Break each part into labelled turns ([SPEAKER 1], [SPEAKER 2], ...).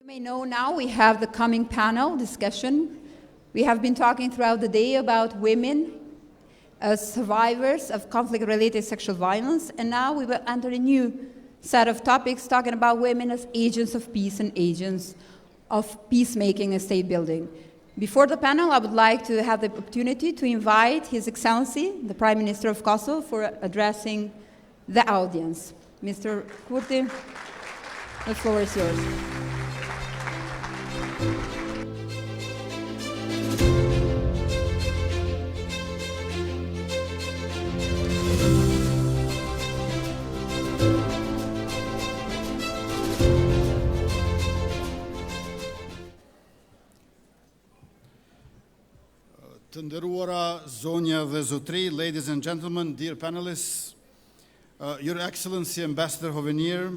[SPEAKER 1] may know now, we have the coming panel discussion. We have been talking throughout the day about women as survivors of conflict-related sexual violence, and now we will enter a new set of topics talking about women as agents of peace and agents of peacemaking and state building. Before the panel, I would like to have the opportunity to invite His Excellency, the Prime Minister of Kosovo, for addressing the audience. Mr. Kurti, the floor is yours.
[SPEAKER 2] Të nderuara zonja dhe zotri, ladies and gentlemen, dear panelists, Your Excellency Ambassador Hovenier,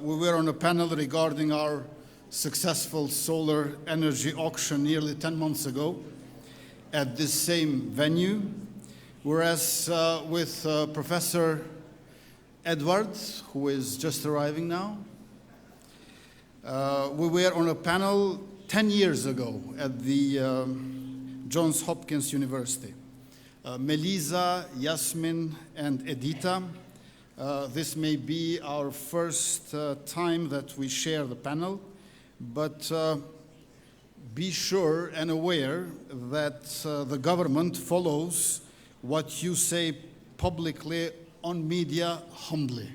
[SPEAKER 2] we were on a panel regarding our successful solar energy auction nearly 10 months ago at this same venue, whereas with Professor Edward, who is just arriving now, we were on a panel 10 years ago at the Johns Hopkins University. Melisa, Yasmin, and Edita, this may be our first time that we share the panel, but be sure and aware that the government follows what you say publicly on media humbly.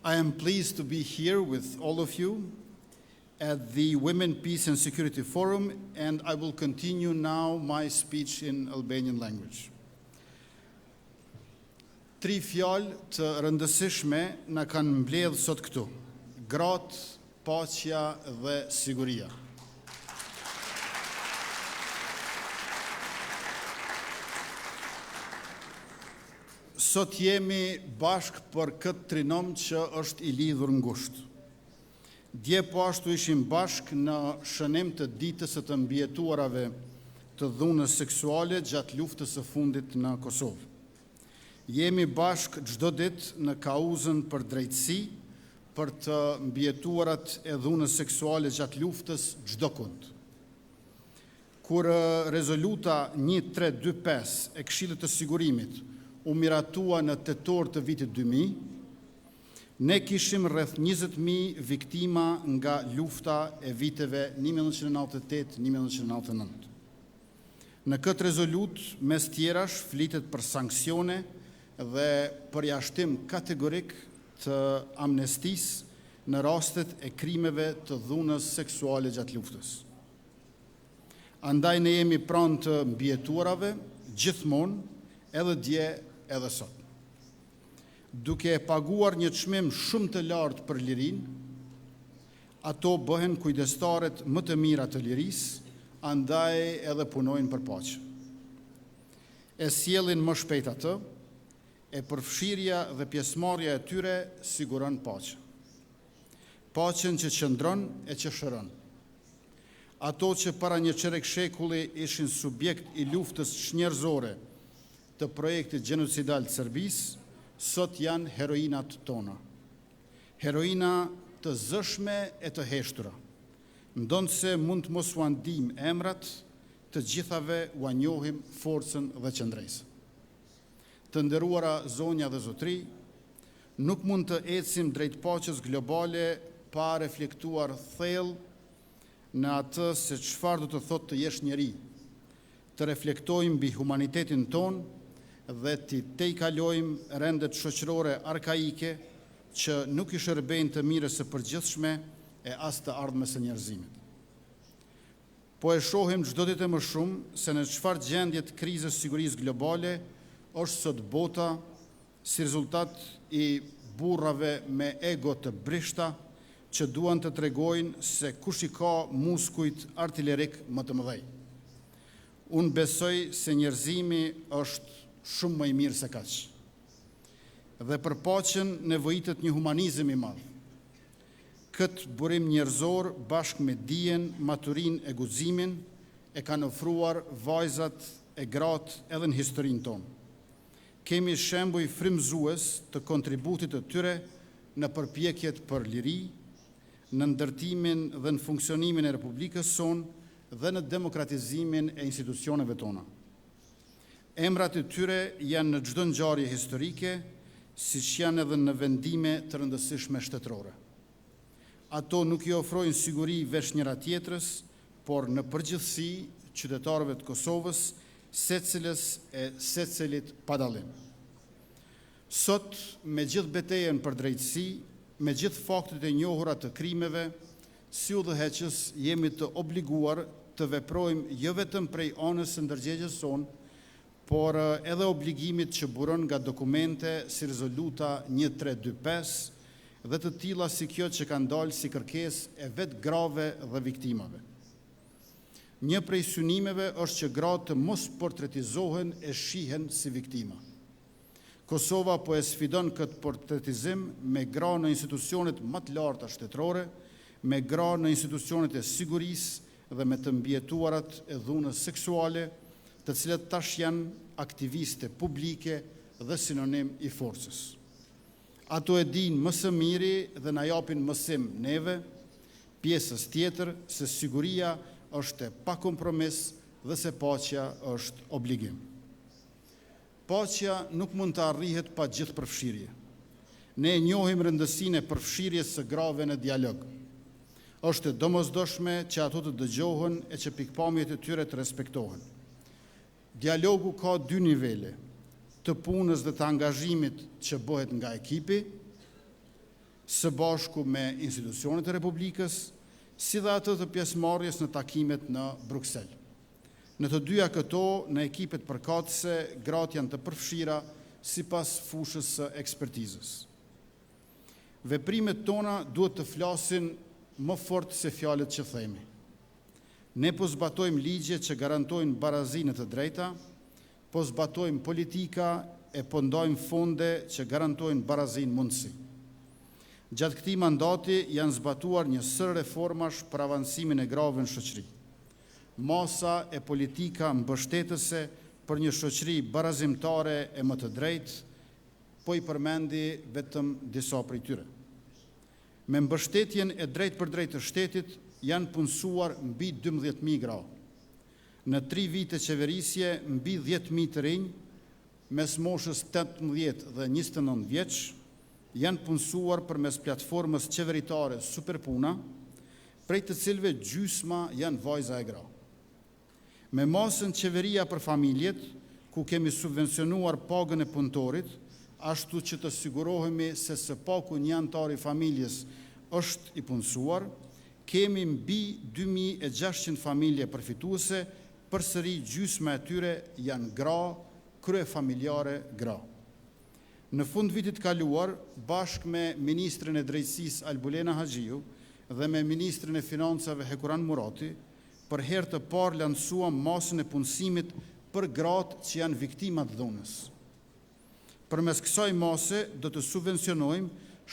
[SPEAKER 2] I am pleased to be here with all of you at the Women, Peace and Security Forum, and I will continue now my speech in Albanian language. Tri fjalë të rëndësishme na kanë mbledhur sot këtu: gratë, paqja dhe siguria. Sot jemi bashkë për këtë trinom që është i lidhur ngushtë. Dje po ashtu ishim bashkë në shënim të ditës së të mbijetuarave të dhunës seksuale gjatë luftës së fundit në Kosovë. Jemi bashkë çdo ditë në kauzën për drejtësi për të mbijetuarat e dhunës seksuale gjatë luftës çdo kund. Kur rezoluta 1325 e Këshillit të Sigurimit u miratua në tetor të vitit 2000, ne kishim rreth 20.000 viktima nga lufta e viteve 1998-1999. Në këtë rezolut, mes tjerash, flitet për sanksione dhe përjashtim kategorik të amnestisë në rastet e krimeve të dhunës seksuale gjatë luftës. Andaj ne jemi pranë të mbijetuarave, gjithmonë, edhe dje, edhe sot. Duke paguar një çmim shumë të lartë për lirinë, ato bëhen kujdestaret më të mira të lirisë, andaj edhe punojnë për paqe. E sjellin më shpejt atë, e përfshirja dhe pjesëmarrja e tyre siguron paqe. Paqen që qëndron e që shëron. Ato që para një çerek shekulli ishin subjekt i luftës çnjerëzore të projektit gjenocidal të Serbisë, sot janë heroinat tona. Heroina të zëshme e të heshtura. Ndonse mund të mos u ndim emrat, të gjithave u njohim forcën dhe qëndresën. Të nderuara zonja dhe zotri, nuk mund të ecim drejt paqes globale pa reflektuar thellë në atë se çfarë do të thotë të jesh njeri, të reflektojmë mbi humanitetin ton dhe të tejkalojmë rendet shoqërore arkaike që nuk i shërbejnë të mirës së përgjithshme e as të ardhmes së njerëzimit. Po e shohim çdo ditë më shumë se në çfarë gjendje të krizës sigurisë globale është sot bota si rezultat i burrave me ego të brishta që duan të tregojnë se kush i ka muskujt artillerik më të mëdhej. Unë besoj se njerëzimi është shumë më i mirë se kaq. Dhe për paqen nevojitet një humanizëm i madh. Këtë burim njerëzor bashkë me dijen, maturinë e guximin e kanë ofruar vajzat e gratë edhe në historinë tonë. Kemi shembuj frymëzues të kontributit të tyre në përpjekjet për liri, në ndërtimin dhe në funksionimin e Republikës sonë dhe në demokratizimin e institucioneve tona. Emrat e tyre janë në çdo ngjarje historike, siç janë edhe në vendime të rëndësishme shtetërore. Ato nuk i ofrojnë siguri veç njëra tjetrës, por në përgjithësi qytetarëve të Kosovës, secilës e secilit pa dallim. Sot, me gjithë betejën për drejtësi, me gjithë faktet e njohura të krimeve, si udhëheqës jemi të obliguar të veprojmë jo vetëm prej anës së ndërgjegjes sonë, por edhe obligimit që buron nga dokumente si rezoluta 1325 dhe të tilla si kjo që kanë dalë si kërkesë e vetë grave dhe viktimave. Një prej synimeve është që gratë të mos portretizohen e shihen si viktima. Kosova po e sfidon këtë portretizim me gra në institucionet më të larta shtetërore, me gra në institucionet e sigurisë dhe me të mbijetuarat e dhunës seksuale, të cilët tash janë aktiviste publike dhe sinonim i forcës. Ato e dinë më së miri dhe na japin mësim neve, pjesës tjetër, se siguria është e pa kompromis dhe se paqja është obligim. Paqja nuk mund të arrihet pa gjithë përfshirje. Ne njohim rëndësinë e përfshirjes së grave në dialog. Është domosdoshme që ato të dëgjohen e që pikpamjet e tyre të respektohen. Dialogu ka dy nivele, të punës dhe të angazhimit që bëhet nga ekipi, së bashku me institucionet e Republikës, si dhe atë të pjesëmarrjes në takimet në Bruksel. Në të dyja këto, në ekipet përkatëse, gratë janë të përfshira sipas fushës së ekspertizës. Veprimet tona duhet të flasin më fort se fjalët që themi. Ne po zbatojmë ligje që garantojnë barazinë të drejta, po zbatojmë politika e po ndajmë fonde që garantojnë barazinë mundësi. Gjatë këtij mandati janë zbatuar një sër reformash për avancimin e grave në shoqëri. Masa e politika mbështetëse për një shoqëri barazimtare e më të drejtë, po i përmendi vetëm disa prej tyre. Me mbështetjen e drejt për drejt të shtetit janë punësuar mbi 12.000 gra. Në 3 vite qeverisje mbi 10.000 të rinj, mes moshës 18 dhe 29 vjeç, janë punësuar përmes platformës qeveritare Superpuna, prej të cilëve gjysma janë vajza e gra. Me masën Qeveria për Familjet, ku kemi subvencionuar pagën e punëtorit, ashtu që të sigurohemi se së paku një antar i familjes është i punësuar, kemi mbi 2.600 familje përfituese, përsëri gjysma e tyre janë gra, krye familjare gra. Në fund vitit kaluar, bashkë me Ministrin e Drejtësisë Albulena Haxhiu dhe me Ministrin e Financave Hekuran Murati, për herë të parë lansuam masën e punësimit për gratë që janë viktimat dhunës. Përmes kësaj mase do të subvencionojmë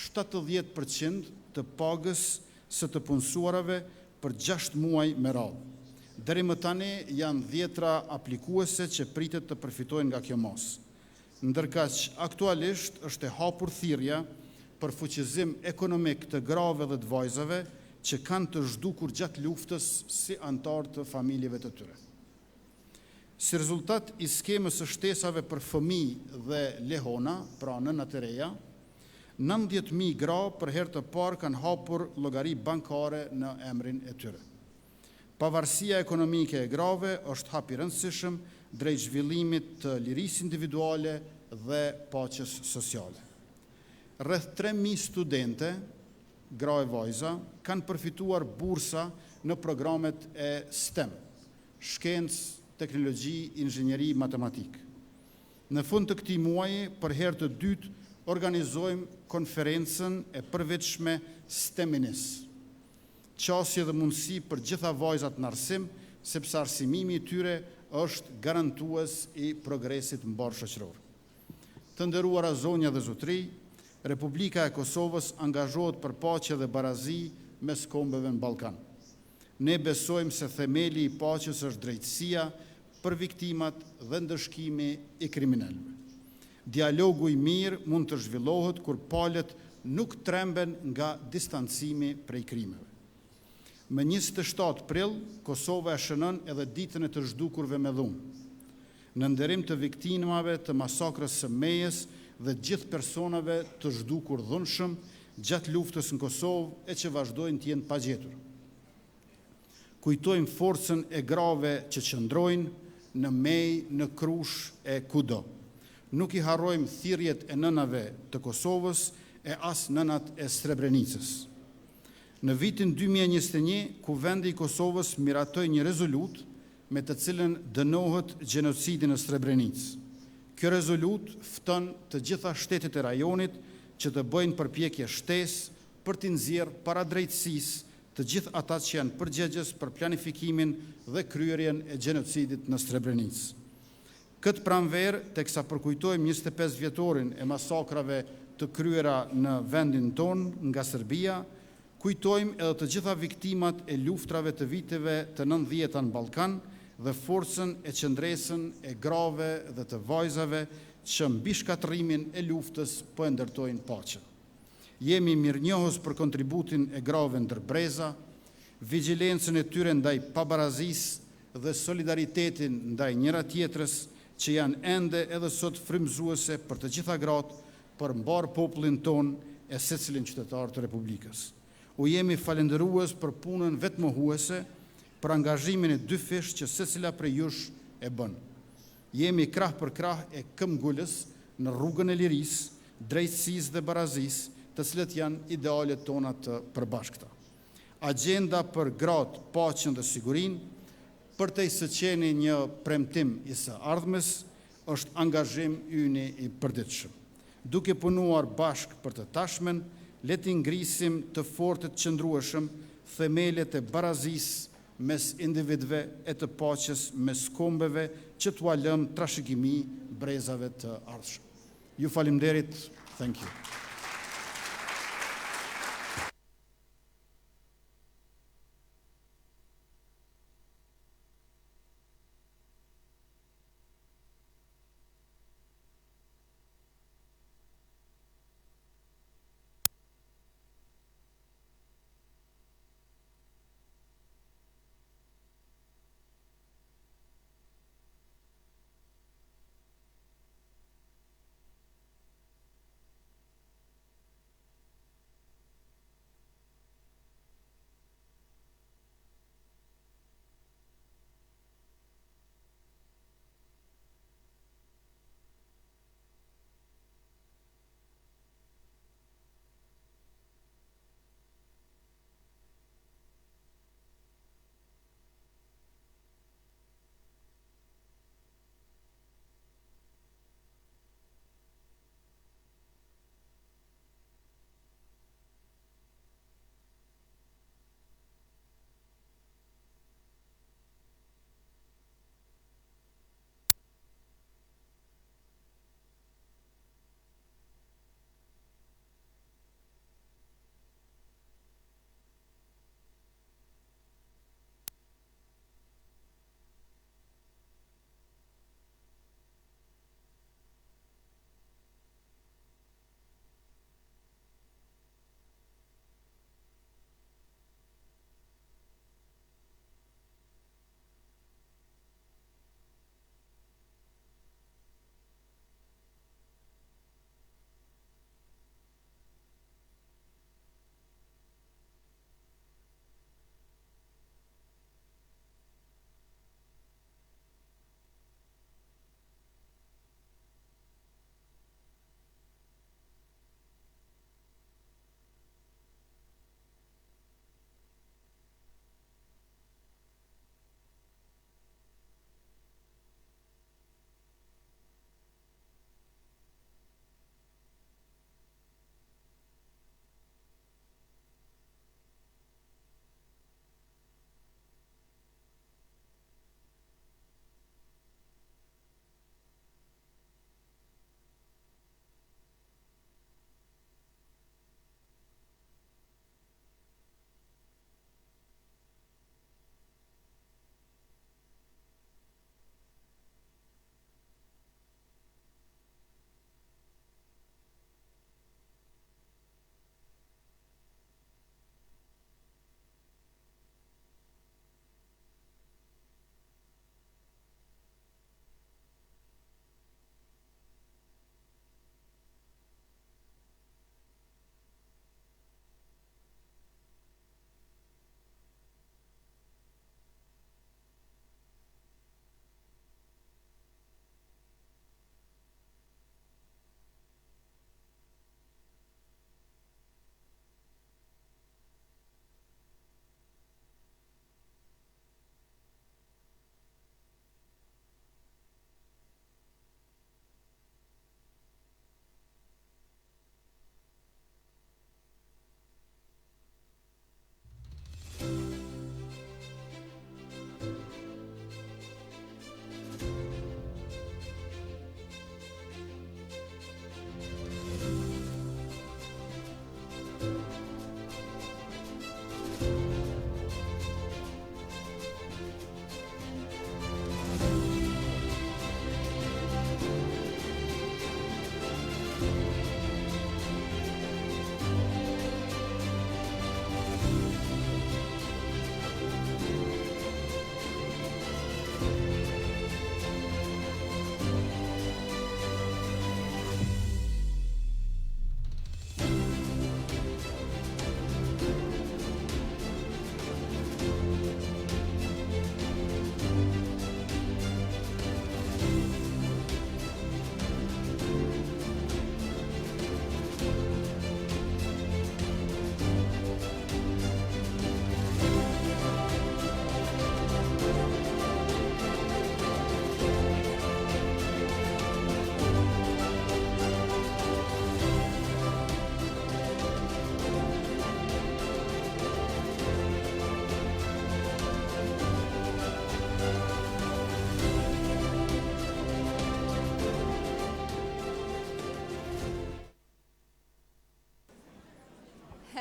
[SPEAKER 2] 70% të pagës së të punësuarave për 6 muaj me radhë. Deri më tani janë 10 aplikuese që pritet të përfitojnë nga kjo masë. Ndërkaq aktualisht është e hapur thirrja për fuqizim ekonomik të grave dhe të vajzave që kanë të zhdukur gjatë luftës si antar të familjeve të tyre. Si rezultat i skemës së shtesave për fëmijë dhe lehona, pra nënat e reja, 90.000 gra për herë të parë kanë hapur llogari bankare në emrin e tyre. Pavarësia ekonomike e grave është hap i rëndësishëm drejt zhvillimit të lirisë individuale dhe paqes sociale. Rreth 3.000 studente, gra e vajza, kanë përfituar bursa në programet e STEM, shkencë, teknologji, inxhinieri, matematik. Në fund të këtij muaji, për herë të dytë, organizojmë konferencën e përveçme STEMinis, qasje dhe mundësi për gjitha vajzat në arsim, sepse arsimimi i tyre është garantues i progresit mbar shoqëror. Të nderuara zonja dhe zotëri, Republika e Kosovës angazhohet për paqe dhe barazi mes kombeve në Ballkan. Ne besojmë se themeli i paqes është drejtësia për viktimat dhe ndëshkimi i kriminalëve. Dialogu i mirë mund të zhvillohet kur palët nuk tremben nga distancimi prej krimeve. Më 27 prill, Kosova e shënon edhe ditën e të zhdukurve me dhunë, në nderim të viktimave të masakrës së Mejës dhe gjithë personave të zhdukur dhunshëm gjatë luftës në Kosovë e që vazhdojnë të jenë pagjetur. Kujtojmë forcën e grave që qëndrojnë në Mejë, në Krush e kudo. Nuk i harrojmë thirrjet e nënave të Kosovës e as nënat e Srebrenicës. Në vitin 2021, Kuvendi i Kosovës miratoi një rezolut me të cilën dënohet gjenocidi në Srebrenicë. Kjo rezolut fton të gjitha shtetet e rajonit që të bëjnë përpjekje shtesë për t'i nxjerrë para drejtësisë të gjithë ata që janë përgjegjës për planifikimin dhe kryerjen e gjenocidit në Srebrenicë. Këtë pranverë, teksa përkujtojmë 25 vjetorin e masakrave të kryera në vendin tonë nga Serbia, kujtojmë edhe të gjitha viktimat e luftrave të viteve të 90-ta në Ballkan dhe forcën e qëndresën e grave dhe të vajzave që mbi shkatërimin e luftës po e ndërtojnë paqen. Jemi mirënjohës për kontributin e grave ndër breza, vigjilencën e tyre ndaj pabarazisë dhe solidaritetin ndaj njëra tjetrës që janë ende edhe sot frymëzuese për të gjitha gratë, për mbar popullin ton e secilin qytetar të Republikës. U jemi falendërues për punën vetmohuese, për angazhimin e dyfish që secila prej jush e bën. Jemi krah për krah e këmbgulës në rrugën e lirisë, drejtësisë dhe barazisë, të cilët janë idealet tona të përbashkëta. Agenda për gratë, paqen dhe sigurinë, për të së qeni një premtim i së ardhmes, është angazhim yni i përditshëm. Duke punuar bashk për të tashmen, le të ngrisim të fortë të qëndrueshëm themelet e barazisë mes individëve e të paqes mes kombeve që t'u lëm trashëgimi brezave të ardhshëm. Ju faleminderit. Thank you.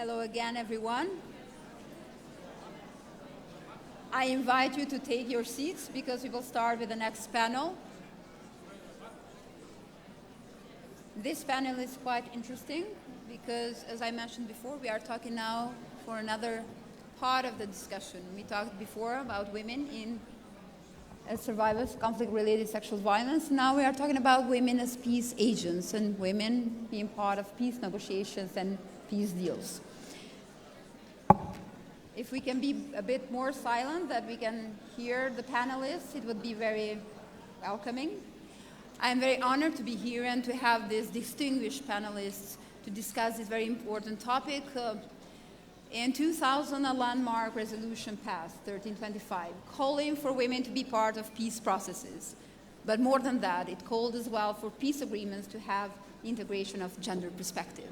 [SPEAKER 1] Hello again, everyone. I invite you to take your seats because we will start with the next panel. This panel is quite interesting because, as I mentioned before, we are talking now for another part of the discussion. We talked before about women in survivors of conflict-related sexual violence. Now we are talking about women as peace agents and women being part of peace negotiations and peace deals. If we can be a bit more silent, that we can hear the panelists, it would be very welcoming. I'm very honored to be here and to have these distinguished panelists to discuss this very important topic. In 2000, a landmark resolution passed, 1325, calling for women to be part of peace processes. But more than that, it called as well for peace agreements to have integration of gender perspective.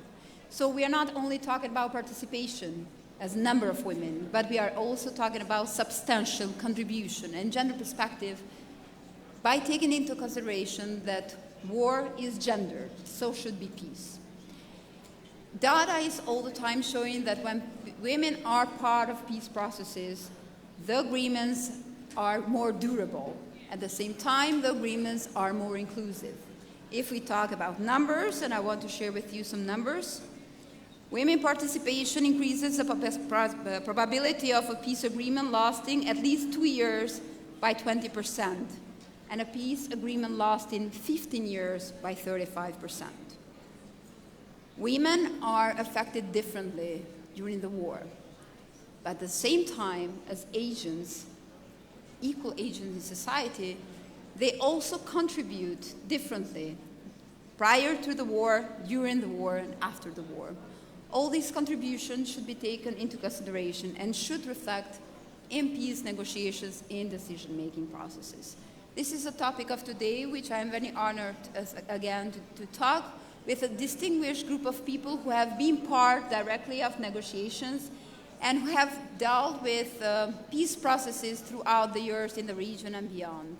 [SPEAKER 1] So we are not only talking about participation as number of women, but we are also talking about substantial contribution and gender perspective by taking into consideration that war is gendered, so should be peace. Data is all the time showing that when women are part of peace processes, the agreements are more durable. At the same time, the agreements are more inclusive. If we talk about numbers, and I want to share with you some numbers, women participation increases the probability of a peace agreement lasting at least 2 years by 20%, and a peace agreement lasting 15 years by 35%. Women are affected differently during the war, but at the same time as agents, equal agents in society, they also contribute differently prior to the war, during the war, and after the war. All these contributions should be taken into consideration and should reflect in peace negotiations in decision-making processes. This is a topic of today, which I am very honored again to talk with a distinguished group of people who have been part directly of negotiations and who have dealt with peace processes throughout the years in the region and beyond.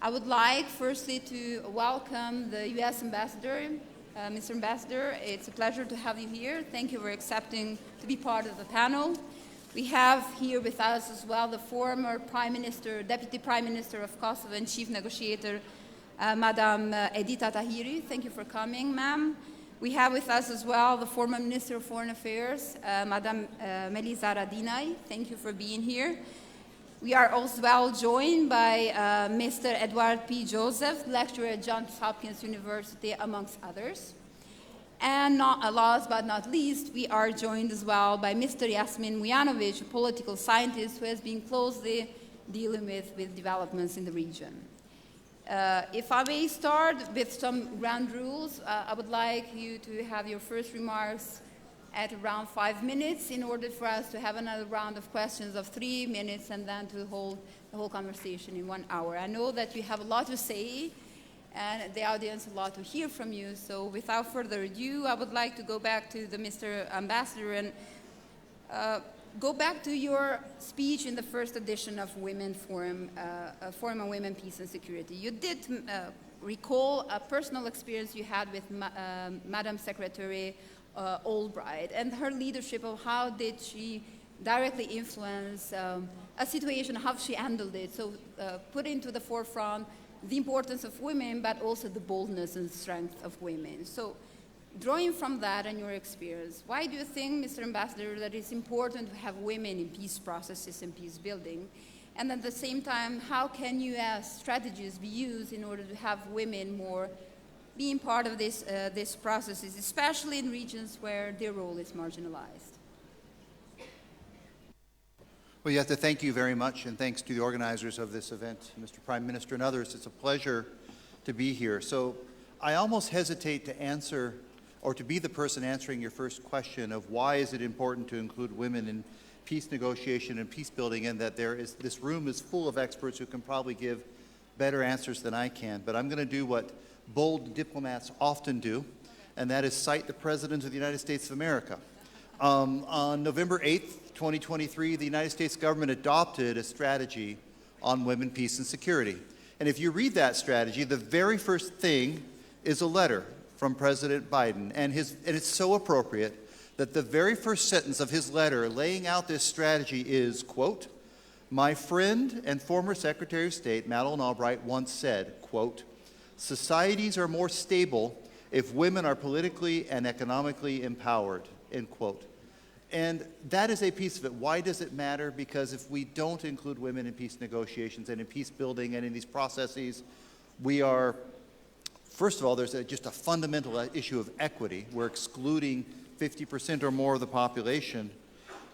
[SPEAKER 1] I would like firstly to welcome the U.S. Ambassador. Mr. Ambassador, it's a pleasure to have you here. Thank you for accepting to be part of the panel. We have here with us as well the former Prime Minister, Deputy Prime Minister of Kosovo and Chief Negotiator, Madam Edita Tahiri. Thank you for coming, ma'am. We have with us as well the former Minister of Foreign Affairs, Madam Melisa Radinaj. Thank you for being here. We are also well joined by Mr. Edward P. Joseph, lecturer at Johns Hopkins University, amongst others. And last but not least, we are joined as well by Mr. Yasmin Mujanovic, a political scientist who has been closely dealing with developments in the region. If I may start with some ground rules, I would like you to have your first remarks at around 5 minutes in order for us to have another round of questions of 3 minutes and then to hold the whole conversation in 1 hour. I know that you have a lot to say and the audience a lot to hear from you, so without further ado, I would like to go back to the Mr. Ambassador and go back to your speech in the first edition of Women Forum, Forum on Women, Peace and Security. You did recall a personal experience you had with Madam Secretary Albright and her leadership of how did she directly influence a situation, how she handled it. So put into the forefront the importance of women, but also the boldness and strength of women. So drawing from that and your experience, why do you think, Mr. Ambassador, that it's important to have women in peace processes and peace building? And at the same time, how can U.S. strategies be used in order to have women more being part of these processes, especially in regions where their role is marginalized?
[SPEAKER 3] Well, you have to thank you very much, and thanks to the organizers of this event, Mr. Prime Minister and others. It's a pleasure to be here. So I almost hesitate to answer or to be the person answering your first question of why is it important to include women in peace negotiation and peace building, and that this room is full of experts who can probably give better answers than I can. But I'm going to do what bold diplomats often do, and that is cite the President of the United States of America. On November 8th, 2023, the United States government adopted a strategy on women, peace, and security. And if you read that strategy, the very first thing is a letter from President Biden. And it's so appropriate that the very first sentence of his letter laying out this strategy is, quote, "My friend and former Secretary of State, Madeleine Albright, once said, quote, societies are more stable if women are politically and economically empowered," end quote. And that is a piece of it. Why does it matter? Because if we don't include women in peace negotiations and in peace building and in these processes, we are, first of all, there's just a fundamental issue of equity. We're excluding 50% or more of the population,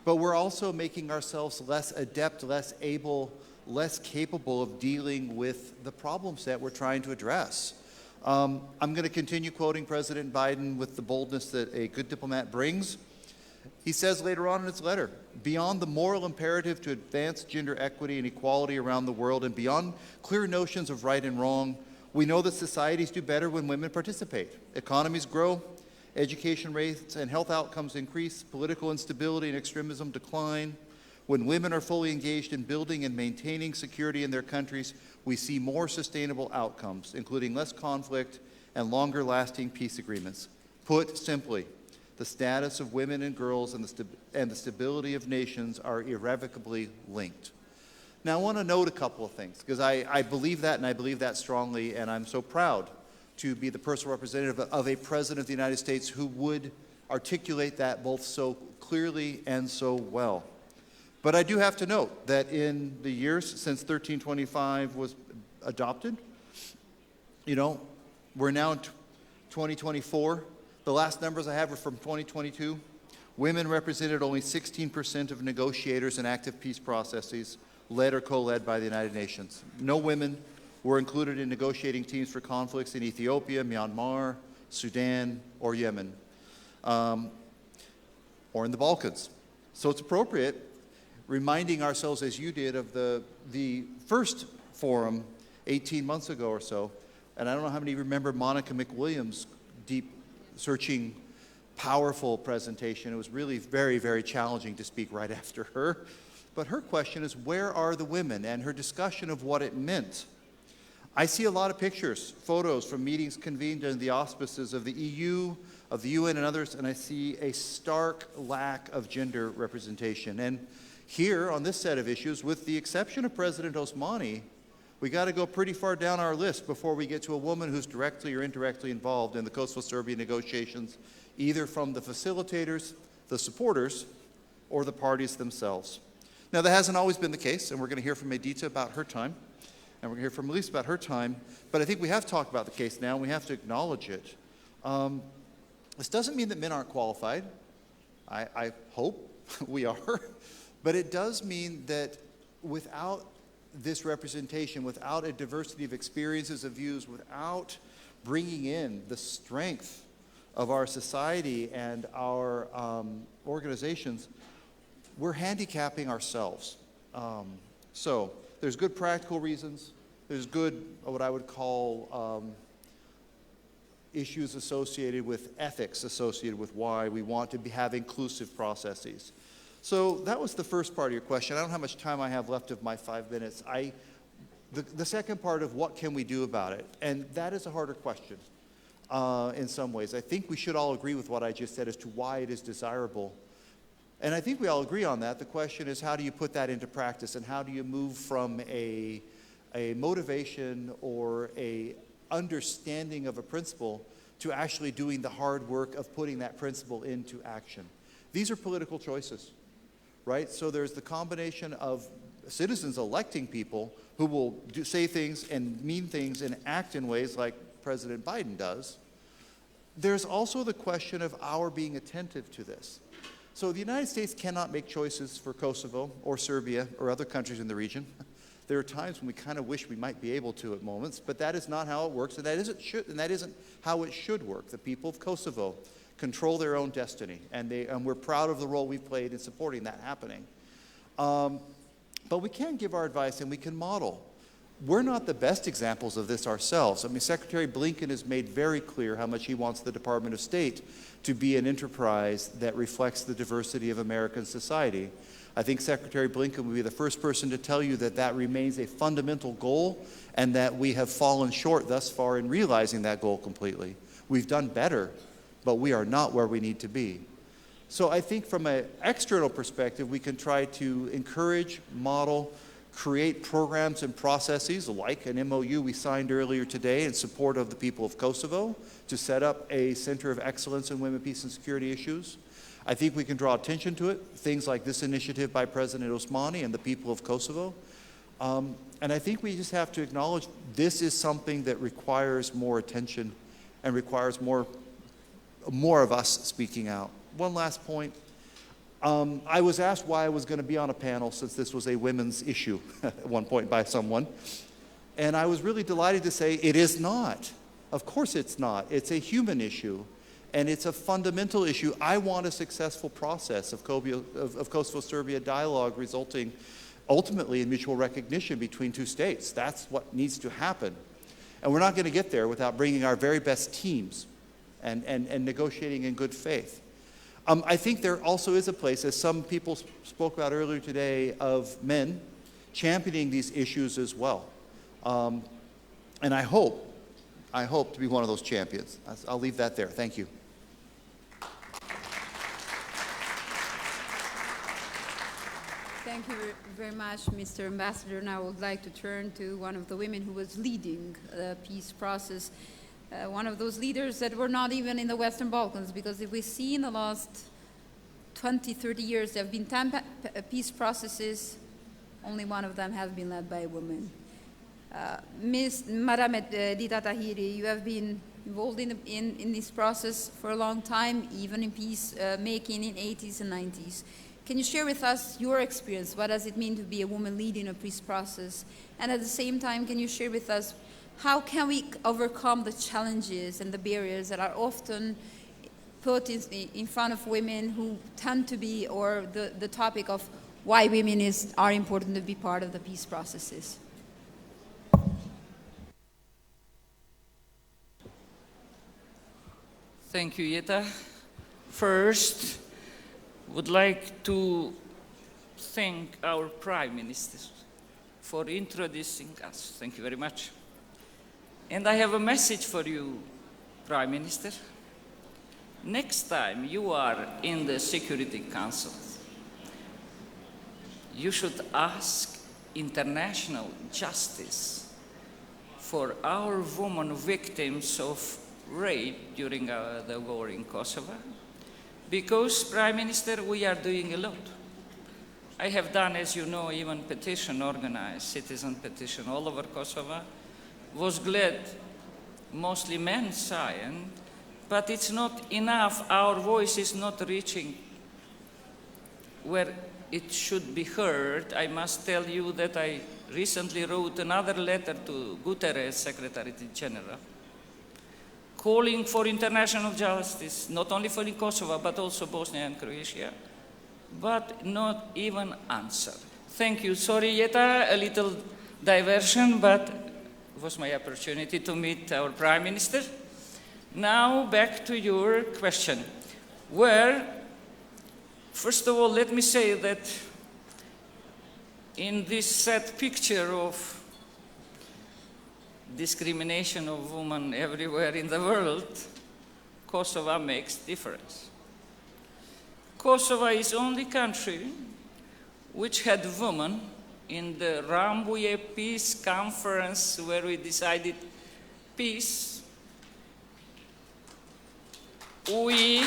[SPEAKER 3] but we're also making ourselves less adept, less able, less capable of dealing with the problems that we're trying to address. I'm going to continue quoting President Biden with the boldness that a good diplomat brings. He says later on in his letter, beyond the moral imperative to advance gender equity and equality around the world and beyond clear notions of right and wrong, we know that societies do better when women participate. Economies grow, education rates and health outcomes increase, political instability and extremism decline. When women are fully engaged in building and maintaining security in their countries, we see more sustainable outcomes, including less conflict and longer-lasting peace agreements. Put simply, the status of women and girls and the stability of nations are irrevocably linked. Now, I want to note a couple of things, because I believe that, and I believe that strongly, and I'm so proud to be the personal representative of a president of the United States who would articulate that both so clearly and so well. But I do have to note that in the years since 1325 was adopted, we're now in 2024. The last numbers I have are from 2022. Women represented only 16% of negotiators in active peace processes, led or co-led by the United Nations. No women were included in negotiating teams for conflicts in Ethiopia, Myanmar, Sudan, or Yemen, or in the Balkans. So it's appropriate reminding ourselves, as you did, of the first forum 18 months ago or so. And I don't know how many remember Monica McWilliams' deep, searching, powerful presentation. It was really very, very challenging to speak right after her. But her question is, where are the women? And her discussion of what it meant. I see a lot of pictures, photos from meetings convened under the auspices of the EU, of the UN, and others, and I see a stark lack of gender representation. And here, on this set of issues, with the exception of President Osmani, we got to go pretty far down our list before we get to a woman who's directly or indirectly involved in the Kosovo-Serbia negotiations, either from the facilitators, the supporters, or the parties themselves. Now, that hasn't always been the case, and we're going to hear from Edita about her time, and we're going to hear from Elise about her time, but I think we have talked about the case now, and we have to acknowledge it. This doesn't mean that men aren't qualified. I hope we are, but it does mean that without this representation, without a diversity of experiences, of views, without bringing in the strength of our society and our organizations, we're handicapping ourselves. So there's good practical reasons. There's good, what I would call, issues associated with ethics, associated with why we want to have inclusive processes. So that was the first part of your question. I don't know how much time I have left of my 5 minutes. The second part of what can we do about it, and that is a harder question in some ways. I think we should all agree with what I just said as to why it is desirable. And I think we all agree on that. The question is, how do you put that into practice, and how do you move from a motivation or a understanding of a principle to actually doing the hard work of putting that principle into action? These are political choices, right? So there's the combination of citizens electing people who will say things and mean things and act in ways like President Biden does. There's also the question of our being attentive to this. So the United States cannot make choices for Kosovo or Serbia or other countries in the region. There are times when we kind of wish we might be able to at moments, but that is not how it works, and that isn't how it should work. The people of Kosovo control their own destiny, and we're proud of the role we've played in supporting that happening. But we can give our advice, and we can model. We're not the best examples of this ourselves. I mean, Secretary Blinken has made very clear how much he wants the Department of State to be an enterprise that reflects the diversity of American society. I think Secretary Blinken would be the first person to tell you that that remains a fundamental goal, and that we have fallen short thus far in realizing that goal completely. We've done better, but we are not where we need to be. So I think from an external perspective, we can try to encourage, model, create programs and processes like an MOU we signed earlier today in support of the people of Kosovo to set up a center of excellence in women, peace, and security issues. I think we can draw attention to it, things like this initiative by President Osmani and the people of Kosovo. And I think we just have to acknowledge this is something that requires more attention and requires more of us speaking out. One last point. I was asked why I was going to be on a panel since this was a women's issue at one point by someone. And I was really delighted to say it is not. Of course it's not. It's a human issue. And it's a fundamental issue. I want a successful process of Kosovo-Serbia dialogue resulting ultimately in mutual recognition between two states. That's what needs to happen. And we're not going to get there without bringing our very best teams and negotiating in good faith. I think there also is a place, as some people spoke about earlier today, of men championing these issues as well. And I hope to be one of those champions. I'll leave that there. Thank you.
[SPEAKER 1] Thank you very much, Mr. Ambassador. Now I would like to turn to one of the women who was leading the peace process, one of those leaders that were not even in the Western Balkans, because if we see in the last 20, 30 years, there have been 10 peace processes, only one of them has been led by a woman. Madame Dita Tahiri, you have been involved in this process for a long time, even in peace making in 80s and 90s. Can you share with us your experience? What does it mean to be a woman leading a peace process? And at the same time, can you share with us how can we overcome the challenges and the barriers that are often put in front of women who tend to be, or the topic of why women are important to be part of the peace processes?
[SPEAKER 4] Thank you, Jetta. First, would like to thank our Prime Minister for introducing us. Thank you very much. And I have a message for you, Prime Minister. Next time you are in the Security Council, you should ask international justice for our women victims of rape during the war in Kosovo. Because, Prime Minister, we are doing a lot. I have done, as you know, even petition organized, citizen petition all over Kosovo. Was glad, mostly men signed, but it's not enough. Our voice is not reaching where it should be heard. I must tell you that I recently wrote another letter to Guterres, Secretary General, calling for international justice, not only for Kosovo, but also Bosnia and Croatia, but not even answer. Thank you. Sorry, Jetta, a little diversion, but it was my opportunity to meet our Prime Minister. Now, back to your question. First of all, let me say that in this sad picture of discrimination of women everywhere in the world, Kosovo makes difference. Kosovo is the only country which had women in the Rambouillet Peace Conference where we decided peace. We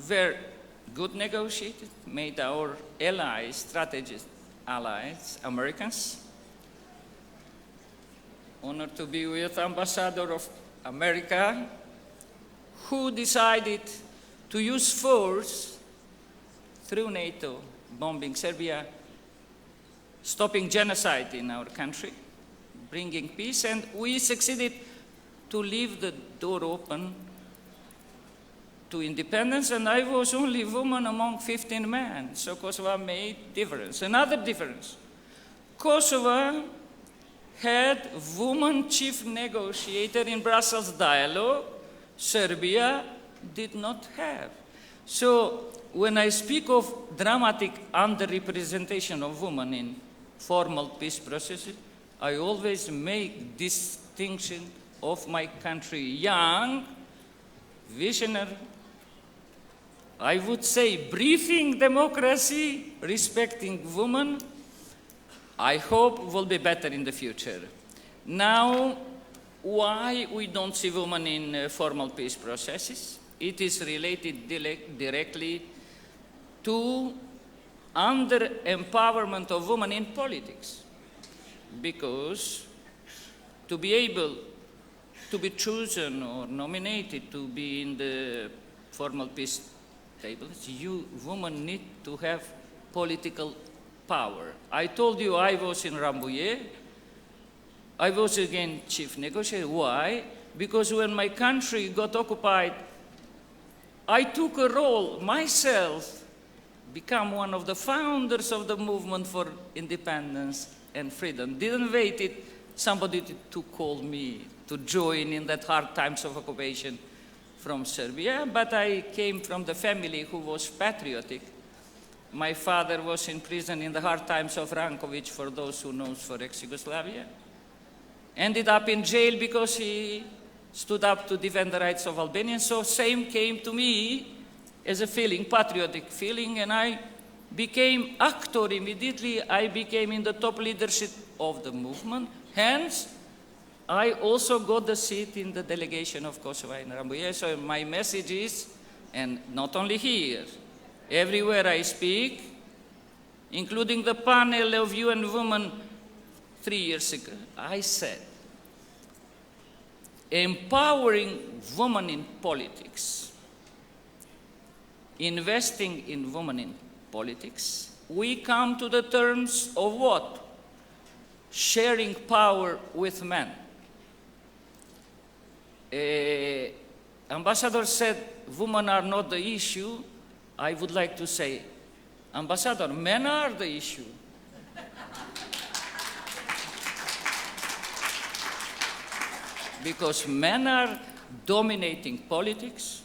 [SPEAKER 4] were good negotiated, made our allies, strategic allies, Americans. Honored to be with Ambassador of America, who decided to use force through NATO, bombing Serbia, stopping genocide in our country, bringing peace, and we succeeded to leave the door open to independence, and I was only woman among 15 men, so Kosovo made difference. Another difference, Kosovo had woman chief negotiator in Brussels dialogue, Serbia did not have. So when I speak of dramatic underrepresentation of women in formal peace processes, I always make distinction of my country, young, visionary, I would say breathing democracy, respecting women, I hope will be better in the future. Now, why we don't see women in formal peace processes? It is related directly to under-empowerment of women in politics. Because to be able to be chosen or nominated to be in the formal peace tables, you women need to have political power. I told you I was in Rambouillet. I was again chief negotiator. Why? Because when my country got occupied, I took a role myself, become one of the founders of the movement for independence and freedom. Didn't wait it somebody to call me to join in that hard times of occupation from Serbia, but I came from the family who was patriotic. My father was in prison in the hard times of Rankovic, for those who knows, for ex-Yugoslavia. Ended up in jail because he stood up to defend the rights of Albanians. So same came to me as a feeling, patriotic feeling, and I became actor immediately. I became in the top leadership of the movement. Hence, I also got the seat in the delegation of Kosovo in Rambouillet. So my message is, and not only here, everywhere I speak, including the panel of UN Women 3 years ago, I said, empowering women in politics, investing in women in politics, we come to the terms of what? Sharing power with men. Ambassador said women are not the issue. I would like to say, Ambassador, men are the issue. Because men are dominating politics,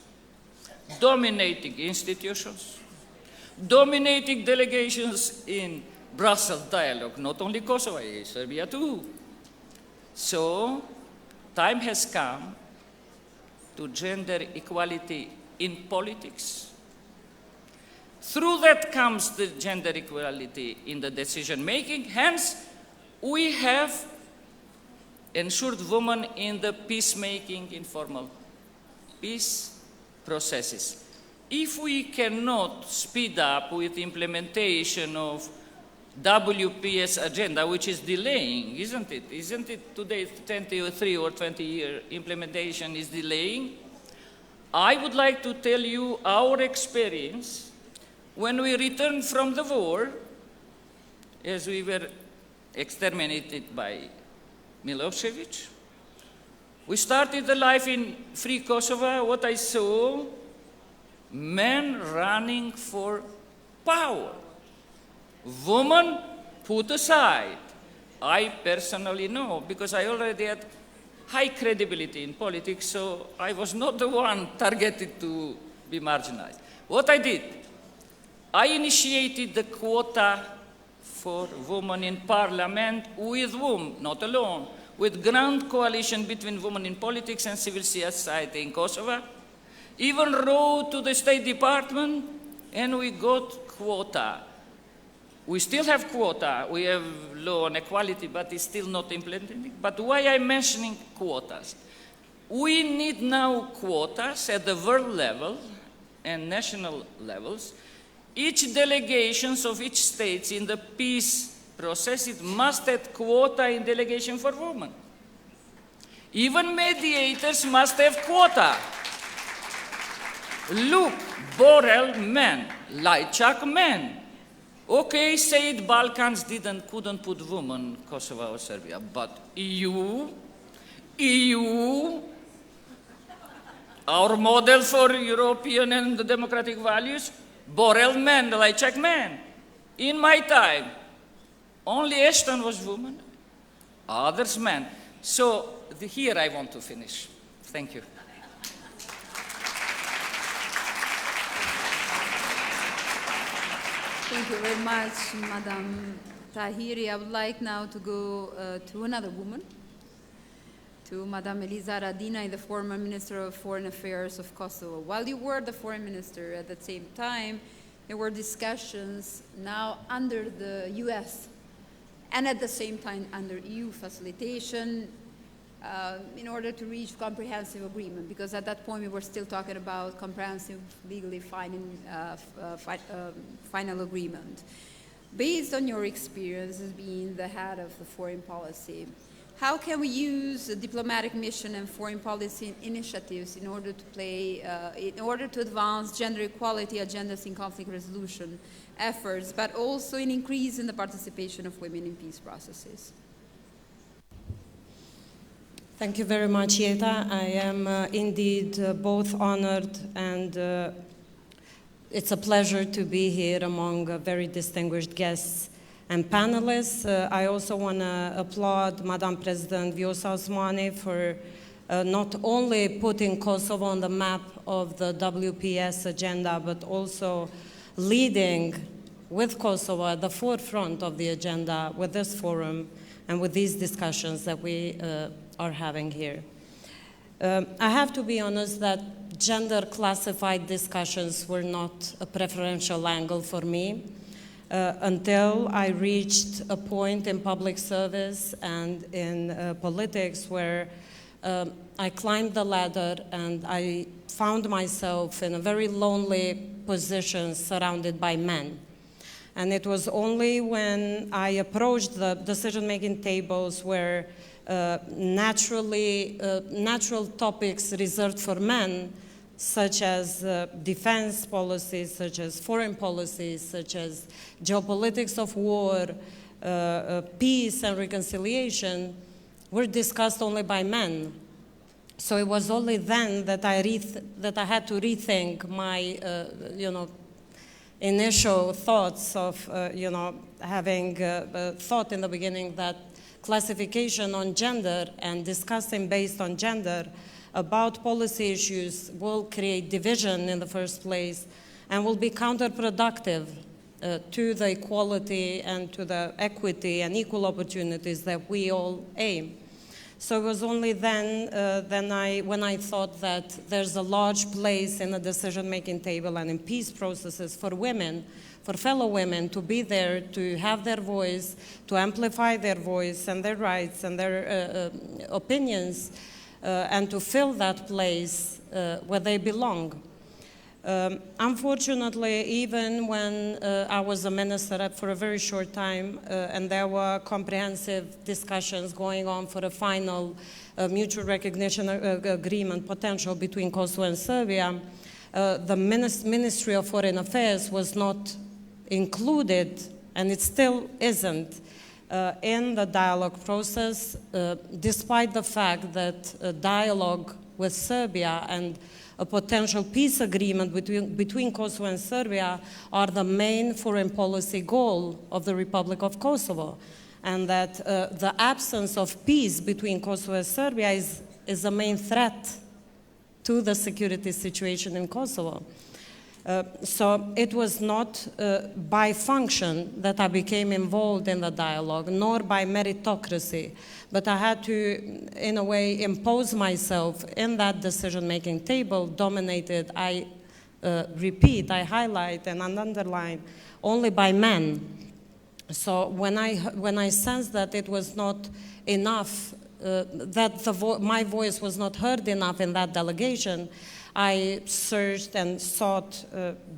[SPEAKER 4] dominating institutions, dominating delegations in Brussels dialogue, not only Kosovo, Serbia too. So, time has come to gender equality in politics. Through that comes the gender equality in the decision making. Hence, we have ensured women in the peacemaking, informal peace processes. If we cannot speed up with implementation of WPS agenda, which is delaying, isn't it? Isn't it today 23 or 20-year implementation is delaying? I would like to tell you our experience when we returned from the war, as we were exterminated by Milosevic. We started the life in free Kosovo. What I saw, men running for power. Women put aside. I personally know, because I already had high credibility in politics, so I was not the one targeted to be marginalized. What I did, I initiated the quota for women in parliament with whom, not alone, with grand coalition between women in politics and civil society in Kosovo, even wrote to the State Department, and we got quota. We still have quota, we have law on equality, but it's still not implemented. But why I'm mentioning quotas? We need now quotas at the world level and national levels. Each delegations of each state in the peace process, it must have quota in delegation for women. Even mediators must have quota. Look, Borrell, men, Lajčák, men. Okay, say it, Balkans couldn't put women, Kosovo or Serbia, but EU, our model for European and the democratic values, Borrell men, Lajčák men. In my time, only Ashton was woman, others men. So here I want to finish. Thank you.
[SPEAKER 1] Thank you very much, Madam Tahiri. I would like now to go to another woman, to to Madame Elisa Radina, the former Minister of Foreign Affairs of Kosovo. While you were the foreign minister at the same time, there were discussions now under the US and at the same time under EU facilitation in order to reach comprehensive agreement, because at that point we were still talking about comprehensive, legally final agreement. Based on your experience as being the head of the foreign policy, how can we use a diplomatic mission and foreign policy initiatives in order to advance gender equality agendas in conflict resolution efforts, but also in increasing the participation of women in peace processes?
[SPEAKER 5] Thank you very much, Jeta. I am indeed both honored and it's a pleasure to be here among very distinguished guests and panelists. I also want to applaud Madam President Vjosa Osmani for not only putting Kosovo on the map of the WPS agenda, but also leading with Kosovo at the forefront of the agenda with this forum and with these discussions that we are having here. I have to be honest that gender-classified discussions were not a preferential angle for me until I reached a point in public service and in politics where I climbed the ladder and I found myself in a very lonely position surrounded by men. And it was only when I approached the decision-making tables where natural topics reserved for men, such as defense policies, such as foreign policies, such as geopolitics of war, peace and reconciliation, were discussed only by men. So it was only then that I had to rethink my, initial thoughts of, having thought in the beginning that classification on gender and discussing based on gender about policy issues will create division in the first place and will be counterproductive to the equality and to the equity and equal opportunities that we all aim. So it was only then when I thought that there's a large place in the decision-making table and in peace processes for women, for fellow women to be there, to have their voice, to amplify their voice and their rights and their opinions, and to fill that place where they belong. Unfortunately, even when I was a minister for a very short time, and there were comprehensive discussions going on for a final mutual recognition agreement potential between Kosovo and Serbia, the Ministry of Foreign Affairs was not included, and it still isn't, in the dialogue process, despite the fact that dialogue with Serbia and a potential peace agreement between Kosovo and Serbia are the main foreign policy goal of the Republic of Kosovo, and that the absence of peace between Kosovo and Serbia is a main threat to the security situation in Kosovo. So it was not by function that I became involved in the dialogue, nor by meritocracy, but I had to, in a way, impose myself in that decision-making table dominated, I repeat, I highlight and underline, only by men. So when I sensed that it was not enough, that my voice was not heard enough in that delegation, I searched and sought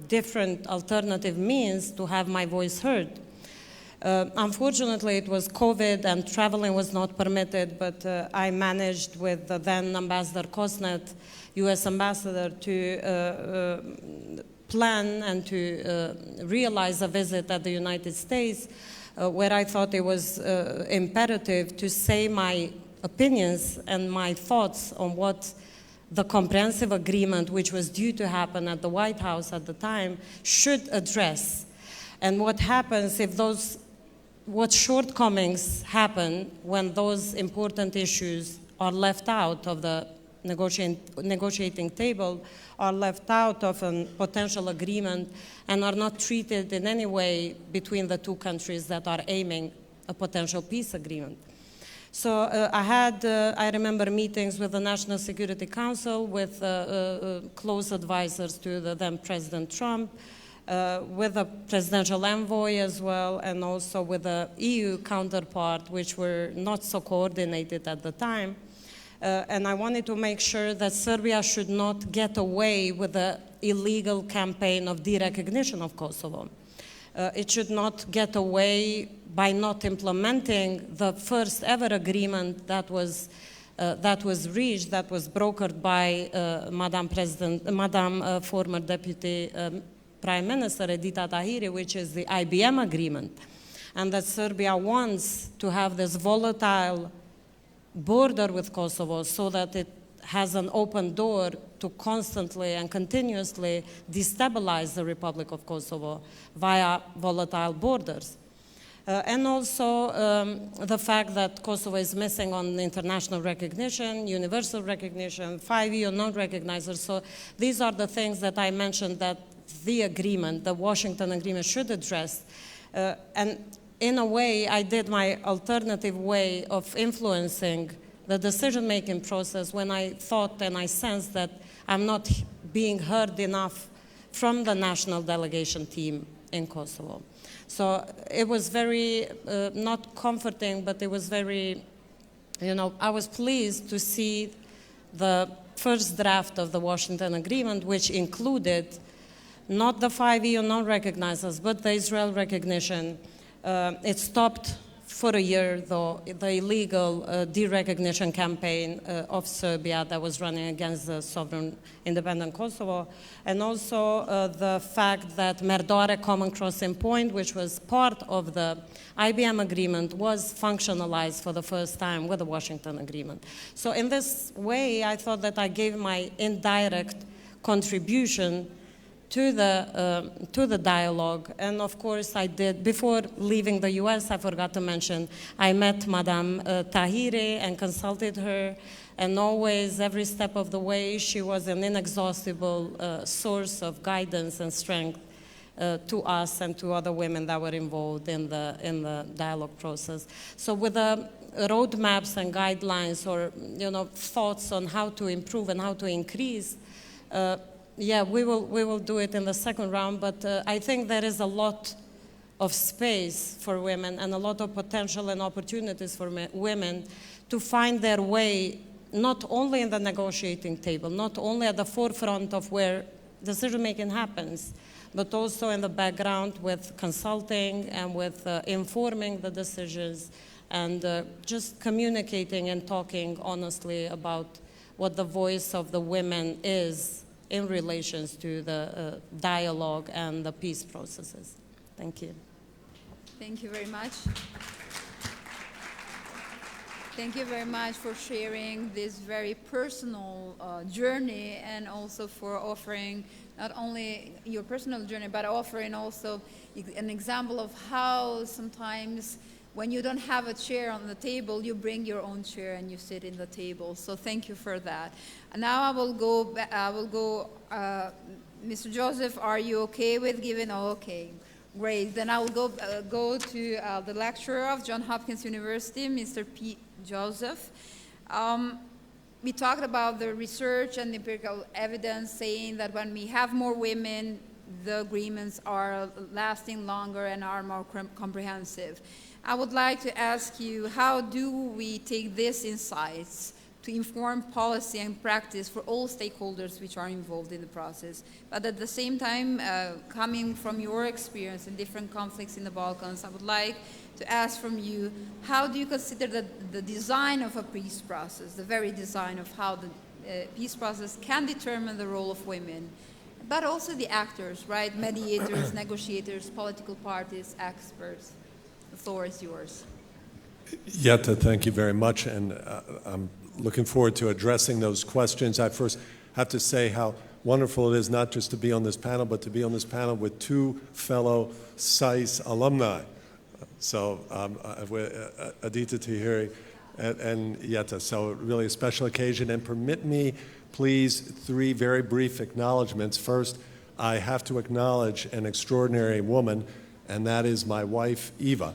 [SPEAKER 5] different alternative means to have my voice heard. Unfortunately, it was COVID and traveling was not permitted, but I managed with the then Ambassador Kosnet, US Ambassador, to plan and to realize a visit at the United States where I thought it was imperative to say my opinions and my thoughts on what the comprehensive agreement, which was due to happen at the White House at the time, should address. And what happens if what shortcomings happen when those important issues are left out of the negotiating table, are left out of a potential agreement, and are not treated in any way between the two countries that are aiming a potential peace agreement. So I remember meetings with the National Security Council, with close advisors to the then President Trump, with a presidential envoy as well, and also with the EU counterpart, which were not so coordinated at the time. And I wanted to make sure that Serbia should not get away with the illegal campaign of de-recognition of Kosovo. It should not get away by not implementing the first ever agreement that was reached, that was brokered by Madam former Deputy Prime Minister Edita Tahiri, which is the IBM agreement, and that Serbia wants to have this volatile border with Kosovo so that it has an open door to constantly and continuously destabilize the Republic of Kosovo via volatile borders. And also the fact that Kosovo is missing on international recognition, universal recognition, 5 EU non-recognizers. So these are the things that I mentioned that the agreement, the Washington agreement, should address. And in a way, I did my alternative way of influencing the decision-making process when I thought and I sensed that I'm not being heard enough from the national delegation team in Kosovo. So it was very, not comforting, but it was very, I was pleased to see the first draft of the Washington Agreement, which included not the 5 EU non-recognizers, but the Israel recognition. It stopped for a year, though, the illegal de-recognition campaign of Serbia that was running against the sovereign independent Kosovo, and also the fact that Merdore Common Crossing Point, which was part of the IBM agreement, was functionalized for the first time with the Washington Agreement. So in this way, I thought that I gave my indirect contribution to the dialogue. And of course I did, before leaving the US, I forgot to mention, I met Madame Tahiri and consulted her, and always, every step of the way, she was an inexhaustible source of guidance and strength to us and to other women that were involved in the dialogue process. So with the roadmaps and guidelines, or thoughts on how to improve and how to increase, yeah, we will do it in the second round, but I think there is a lot of space for women and a lot of potential and opportunities for women to find their way, not only in the negotiating table, not only at the forefront of where decision-making happens, but also in the background with consulting and with informing the decisions and just communicating and talking honestly about what the voice of the women is in relations to the dialogue and the peace processes. Thank you.
[SPEAKER 1] Thank you very much. Thank you very much for sharing this very personal journey, and also for offering not only your personal journey, but offering also an example of how sometimes when you don't have a chair on the table, you bring your own chair and you sit in the table. So thank you for that. And now I will go, Mr. Joseph, are you okay with giving? Oh, okay, great. Then I will go to the lecturer of Johns Hopkins University, Mr. P. Joseph. We talked about the research and empirical evidence saying that when we have more women, the agreements are lasting longer and are more comprehensive. I would like to ask you, how do we take these insights to inform policy and practice for all stakeholders which are involved in the process? But at the same time, coming from your experience in different conflicts in the Balkans, I would like to ask from you, how do you consider that the design of a peace process, the very design of how the peace process can determine the role of women, but also the actors, right? Mediators, negotiators, political parties, experts. The floor is yours.
[SPEAKER 6] Jutta, thank you very much, and I'm looking forward to addressing those questions. I first have to say how wonderful it is not just to be on this panel, but to be on this panel with two fellow SAIS alumni. So Edita Tahiri and Jutta, so really a special occasion. And permit me, please, 3 very brief acknowledgments. First, I have to acknowledge an extraordinary woman, and that is my wife, Eva.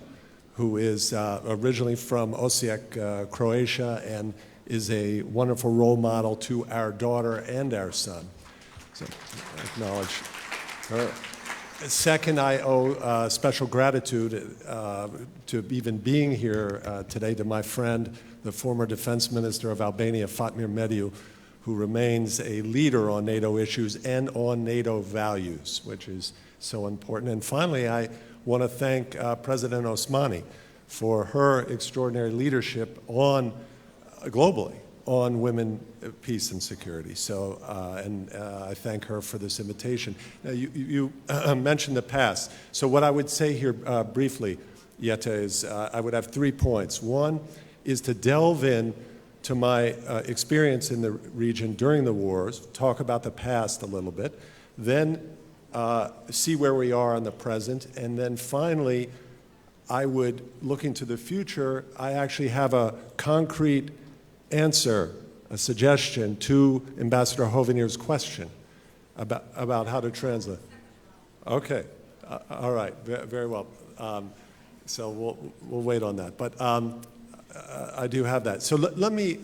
[SPEAKER 6] who is originally from Osijek, Croatia, and is a wonderful role model to our daughter and our son. So I acknowledge her. Second, I owe special gratitude to even being here today to my friend, the former Defense Minister of Albania, Fatmir Mediu, who remains a leader on NATO issues and on NATO values, which is so important. And finally, I want to thank President Osmani for her extraordinary leadership on globally on women, peace, and security. So, I thank her for this invitation. Now, you mentioned the past. So what I would say here briefly, Jette, is I would have 3 points. One is to delve in to my experience in the region during the wars, talk about the past a little bit, then see where we are in the present, and then finally, I would, looking to the future, I actually have a concrete answer, a suggestion to Ambassador Hovenier's question about how to translate. Okay, all right, very well. So we'll wait on that. But I do have that. So let me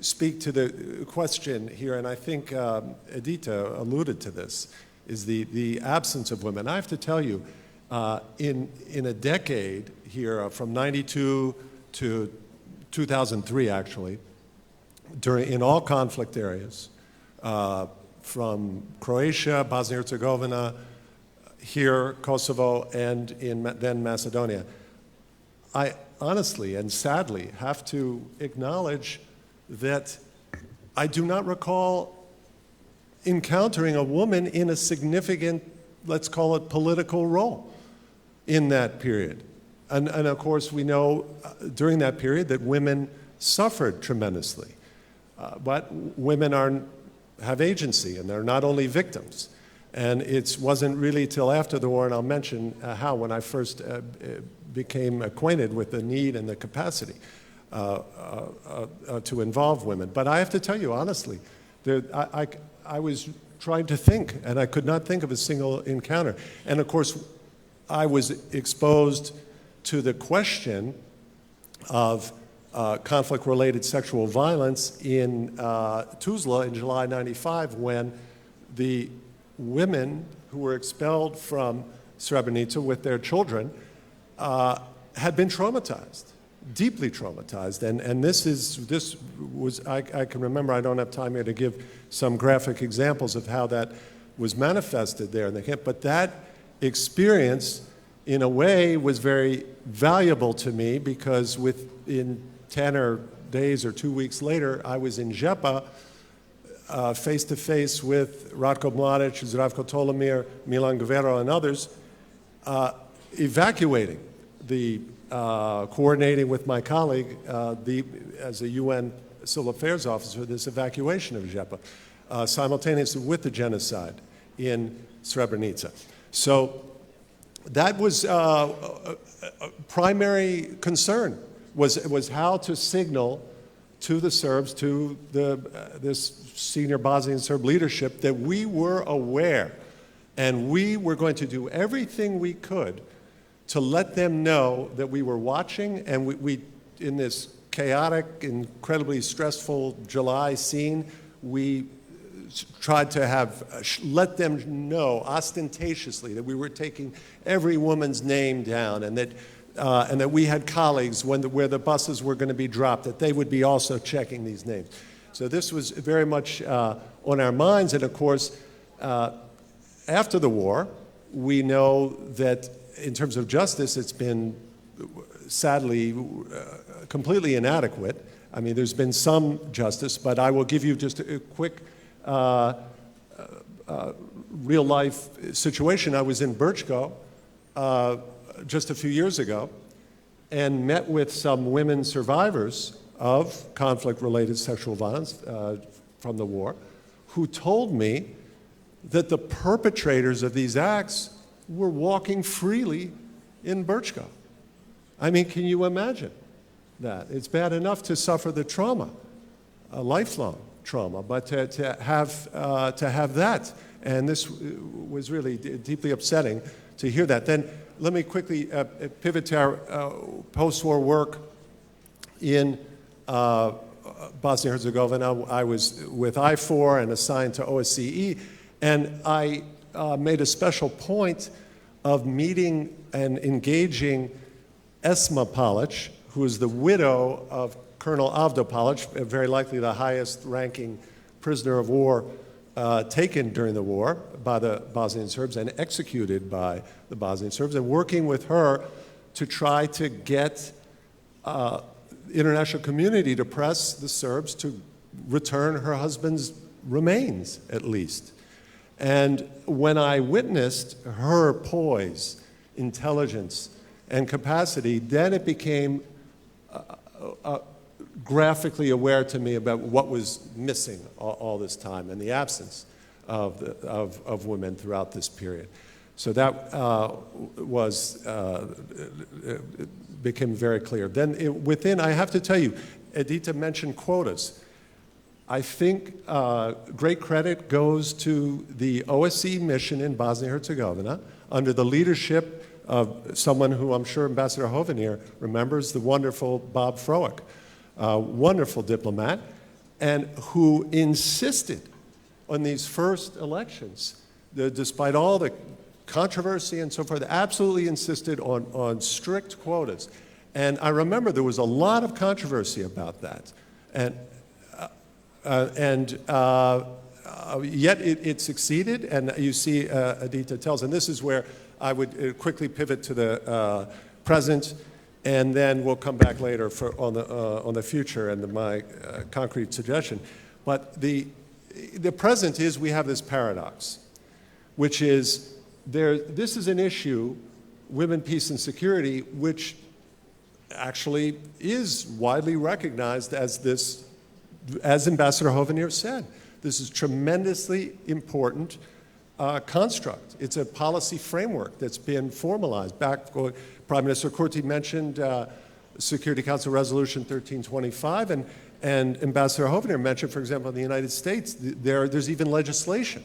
[SPEAKER 6] speak to the question here, and I think Edita alluded to this, is the absence of women. I have to tell you, in a decade here, from 92 to 2003, actually, in all conflict areas, from Croatia, Bosnia-Herzegovina, here, Kosovo, and then Macedonia, I honestly and sadly have to acknowledge that I do not recall encountering a woman in a significant, let's call it, political role in that period. And of course, we know during that period that women suffered tremendously. But women have agency, and they're not only victims. And it wasn't really till after the war, and I'll mention how, when I first became acquainted with the need and the capacity to involve women. But I have to tell you, honestly, I was trying to think, and I could not think of a single encounter. And of course, I was exposed to the question of conflict-related sexual violence in Tuzla in July '95, when the women who were expelled from Srebrenica with their children had been traumatized, deeply traumatized. And this was, I can remember, I don't have time here to give some graphic examples of how that was manifested there in the camp, but that experience, in a way, was very valuable to me, because within 10 days or 2 weeks later, I was in Žepa, face-to-face with Ratko Mladic, Zdravko Tolomir, Milan Guerrero, and others, evacuating, coordinating with my colleague, as a UN Civil Affairs officer, this evacuation of Žepa, simultaneously with the genocide in Srebrenica. So that was a primary concern, was how to signal to the Serbs, to this senior Bosnian Serb leadership, that we were aware and we were going to do everything we could to let them know that we were watching, and we in this chaotic, incredibly stressful July scene, we tried to let them know ostentatiously that we were taking every woman's name down, and that we had colleagues where the buses were going to be dropped, that they would be also checking these names. So this was very much on our minds, and of course, after the war, we know that in terms of justice, it's been sadly completely inadequate. I mean, there's been some justice, but I will give you just a quick real-life situation. I was in Brčko just a few years ago and met with some women survivors of conflict-related sexual violence from the war, who told me that the perpetrators of these acts were walking freely in Brčko. I mean, can you imagine that? It's bad enough to suffer the trauma, a lifelong trauma, but to have that, and this was really deeply upsetting to hear that. Then let me quickly pivot to our post-war work in Bosnia-Herzegovina. I was with I4 and assigned to OSCE, and I made a special point of meeting and engaging Esma Palic, who is the widow of Colonel Avdo Palic, very likely the highest-ranking prisoner of war taken during the war by the Bosnian Serbs and executed by the Bosnian Serbs, and working with her to try to get the international community to press the Serbs to return her husband's remains, at least. And when I witnessed her poise, intelligence, and capacity, then it became graphically aware to me about what was missing all this time and the absence of women throughout this period. So that became very clear. Then within, I have to tell you, Edita mentioned quotas. I think great credit goes to the OSCE mission in Bosnia-Herzegovina under the leadership of someone who I'm sure Ambassador Hovenier remembers, the wonderful Bob Froeck, wonderful diplomat, and who insisted on these first elections, despite all the controversy and so forth, absolutely insisted on strict quotas. And I remember there was a lot of controversy about that. Yet it succeeded, and you see Edita tells, and this is where I would quickly pivot to the present, and then we'll come back later on the future and my concrete suggestion. But the present is we have this paradox, which is this is an issue, women, peace, and security, which actually is widely recognized as this, as Ambassador Hovenier said. This is tremendously important construct. It's a policy framework that's been formalized. Prime Minister Kurti mentioned Security Council Resolution 1325, and Ambassador Hovenier mentioned, for example, in the United States, there's even legislation.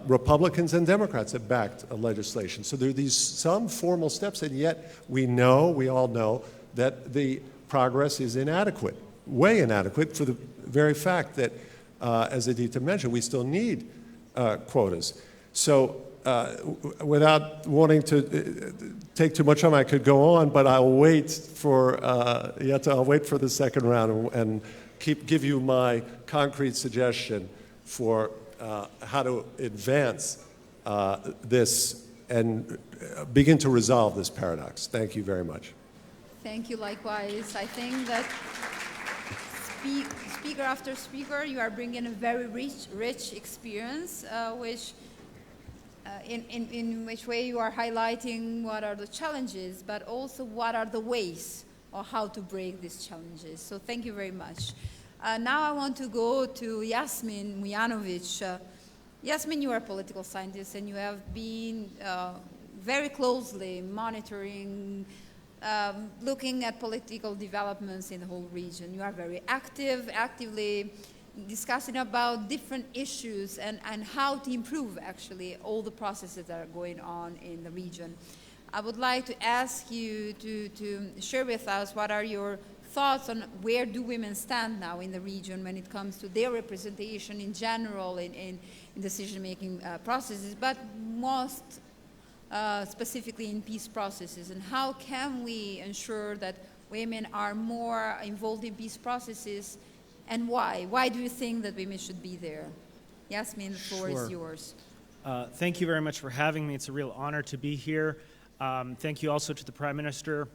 [SPEAKER 6] Republicans and Democrats have backed legislation. So there are some formal steps, and yet we all know, that the progress is inadequate, way inadequate, for the very fact that, as Edita mentioned, we still need quotas. So without wanting to take too much time, I could go on, but I'll wait for I'll wait for the second round and give you my concrete suggestion for how to advance this and begin to resolve this paradox. Thank you very much.
[SPEAKER 1] Thank you, likewise. I think that speaker after speaker, you are bringing a very rich experience, in which way you are highlighting what are the challenges, but also what are the ways or how to break these challenges. So thank you very much. Now I want to go to Yasmin Mujanovic. Yasmin, you are a political scientist, and you have been very closely monitoring, looking at political developments in the whole region. You are very actively discussing about different issues and how to improve, actually, all the processes that are going on in the region. I would like to ask you to share with us what are your thoughts on where do women stand now in the region when it comes to their representation in general in decision-making processes, but most specifically in peace processes, and how can we ensure that women are more involved in peace processes, and why? Why do you think that women should be there? Yasmin, the floor is yours.
[SPEAKER 7] Thank you very much for having me. It's a real honor to be here. Thank you also to the Prime Minister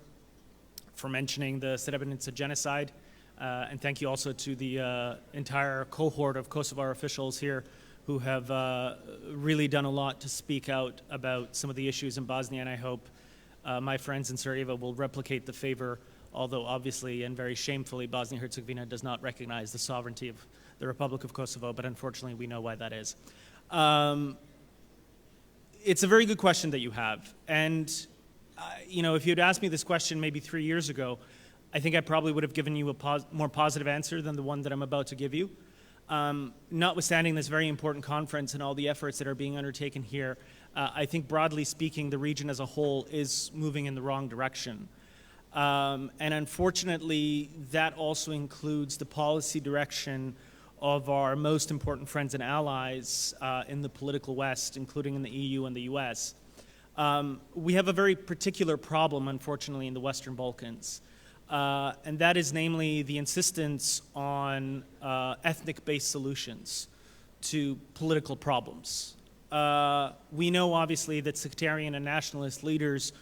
[SPEAKER 7] for mentioning the Srebrenica genocide, and thank you also to the entire cohort of Kosovar officials here who have really done a lot to speak out about some of the issues in Bosnia, and I hope my friends in Sarajevo will replicate the favor, although obviously and very shamefully Bosnia-Herzegovina does not recognize the sovereignty of the Republic of Kosovo, but unfortunately we know why that is. It's a very good question that you have, and if you'd asked me this question maybe 3 years ago, I think I probably would have given you a more positive answer than the one that I'm about to give you. Notwithstanding this very important conference and all the efforts that are being undertaken here, I think broadly speaking, the region as a whole is moving in the wrong direction. And unfortunately, that also includes the policy direction of our most important friends and allies in the political West, including in the EU and the US. We have a very particular problem, unfortunately, in the Western Balkans, and that is namely the insistence on ethnic-based solutions to political problems. We know, obviously, that sectarian and nationalist leaders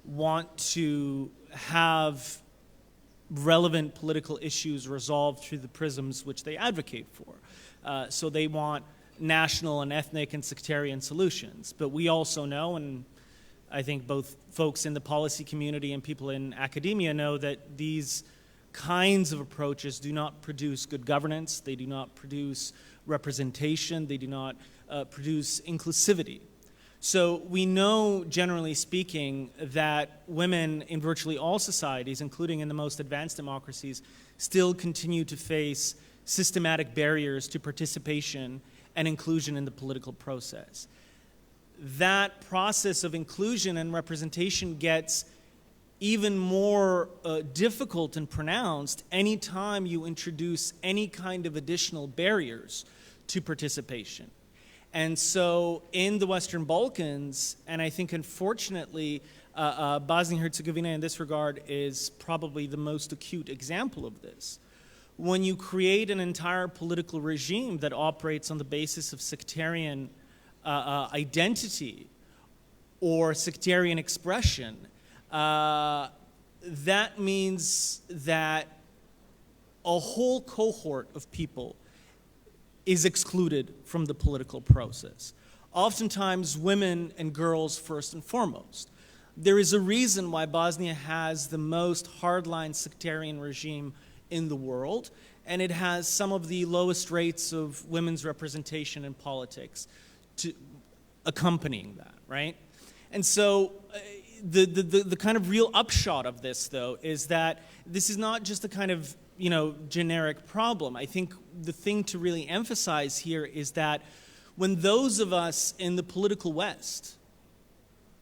[SPEAKER 7] want to have relevant political issues resolved through the prisms which they advocate for. So they want national and ethnic and sectarian solutions. But we also know, and I think both folks in the policy community and people in academia know, that these kinds of approaches do not produce good governance, they do not produce representation, they do not produce inclusivity. So we know, generally speaking, that women in virtually all societies, including in the most advanced democracies, still continue to face systematic barriers to participation and inclusion in the political process. That process of inclusion and representation gets even more difficult and pronounced anytime you introduce any kind of additional barriers to participation. And so in the Western Balkans, and I think unfortunately Bosnia and Herzegovina in this regard is probably the most acute example of this. When you create an entire political regime that operates on the basis of sectarian identity or sectarian expression, that means that a whole cohort of people is excluded from the political process. Oftentimes, women and girls first and foremost. There is a reason why Bosnia has the most hardline sectarian regime in the world, and it has some of the lowest rates of women's representation in politics accompanying that, right? And so the kind of real upshot of this, though, is that this is not just a kind of generic problem. I think the thing to really emphasize here is that when those of us in the political West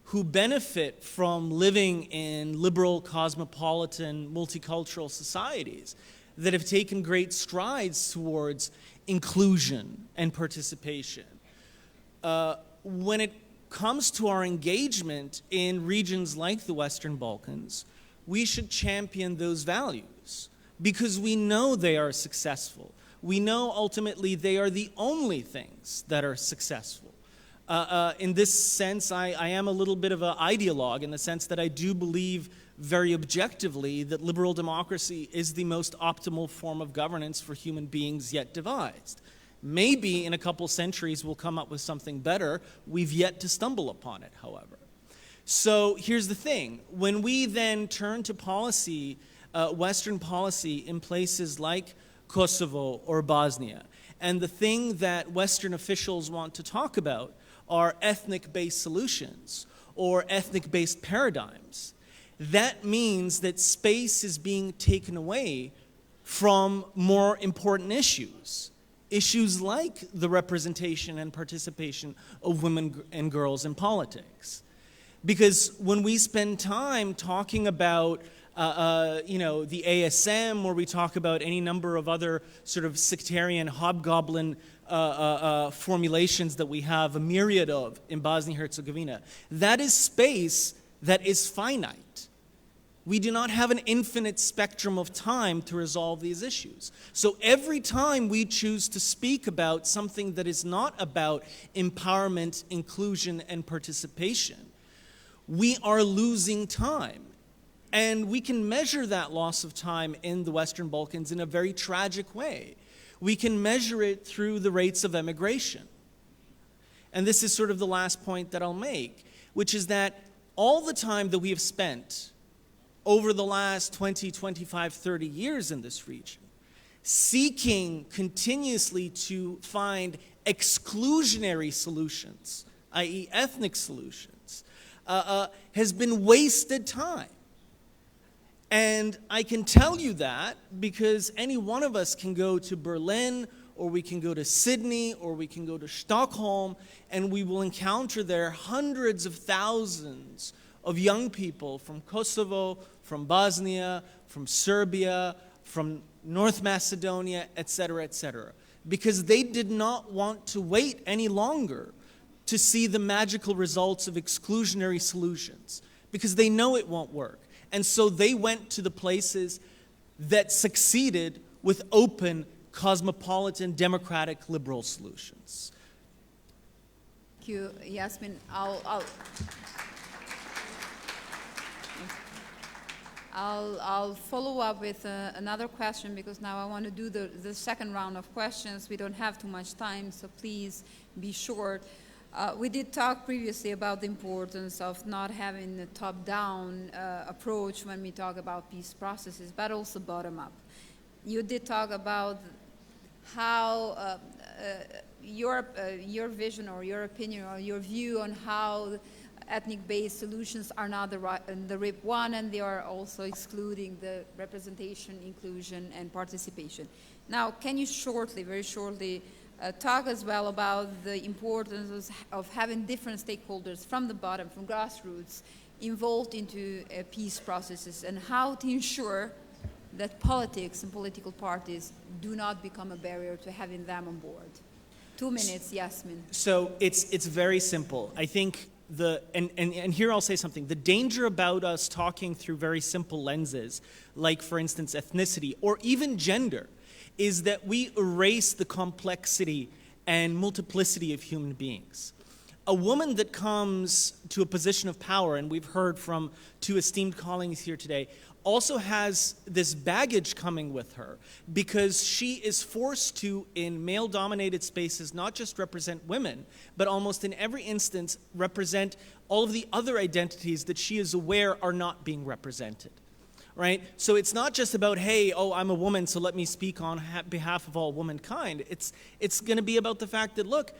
[SPEAKER 7] who benefit from living in liberal, cosmopolitan, multicultural societies that have taken great strides towards inclusion and participation, when it comes to our engagement in regions like the Western Balkans, we should champion those values, because we know they are successful. We know ultimately they are the only things that are successful. In this sense, I am a little bit of an ideologue in the sense that I do believe very objectively that liberal democracy is the most optimal form of governance for human beings yet devised. Maybe in a couple centuries we'll come up with something better. We've yet to stumble upon it, however. So here's the thing. When we then turn to policy, Western policy in places like Kosovo or Bosnia, and the thing that Western officials want to talk about are ethnic-based solutions or ethnic-based paradigms, that means that space is being taken away from more important issues. Issues like the representation and participation of women and girls in politics. Because when we spend time talking about the ASM, or we talk about any number of other sort of sectarian hobgoblin formulations that we have a myriad of in Bosnia and Herzegovina, that is space that is finite. We do not have an infinite spectrum of time to resolve these issues. So every time we choose to speak about something that is not about empowerment, inclusion, and participation, we are losing time. And we can measure that loss of time in the Western Balkans in a very tragic way. We can measure it through the rates of emigration. And this is sort of the last point that I'll make, which is that all the time that we have spent over the last 20, 25, 30 years in this region, seeking continuously to find exclusionary solutions, i.e. ethnic solutions, has been wasted time. And I can tell you that because any one of us can go to Berlin
[SPEAKER 8] or we can go to Sydney, or we can go to Stockholm, and we will encounter there hundreds of thousands of young people from Kosovo, from Bosnia, from Serbia, from North Macedonia, etc., because they did not want to wait any longer to see the magical results of exclusionary solutions, because they know it won't work. And so they went to the places that succeeded with open, cosmopolitan, democratic, liberal solutions.
[SPEAKER 1] Thank you, Yasmin. I'll follow up with another question, because now I want to do the second round of questions. We don't have too much time, so please be short. We did talk previously about the importance of not having a top-down approach when we talk about peace processes, but also bottom-up. You did talk about how your vision or your opinion or your view on how ethnic-based solutions are not the RIP one, and they are also excluding the representation, inclusion, and participation. Now, can you shortly, very shortly, talk as well about the importance of having different stakeholders from the bottom, from grassroots, involved into peace processes, and how to ensure that politics and political parties do not become a barrier to having them on board? 2 minutes, Yasmin.
[SPEAKER 8] So it's very simple. I think and here I'll say something. The danger about us talking through very simple lenses, like for instance ethnicity or even gender, is that we erase the complexity and multiplicity of human beings. A woman that comes to a position of power, and we've heard from two esteemed colleagues here today, also has this baggage coming with her, because she is forced to, in male-dominated spaces, not just represent women, but almost in every instance represent all of the other identities that she is aware are not being represented. Right? So it's not just about, hey, oh, I'm a woman, so let me speak on behalf of all womankind. It's going to be about the fact that, look,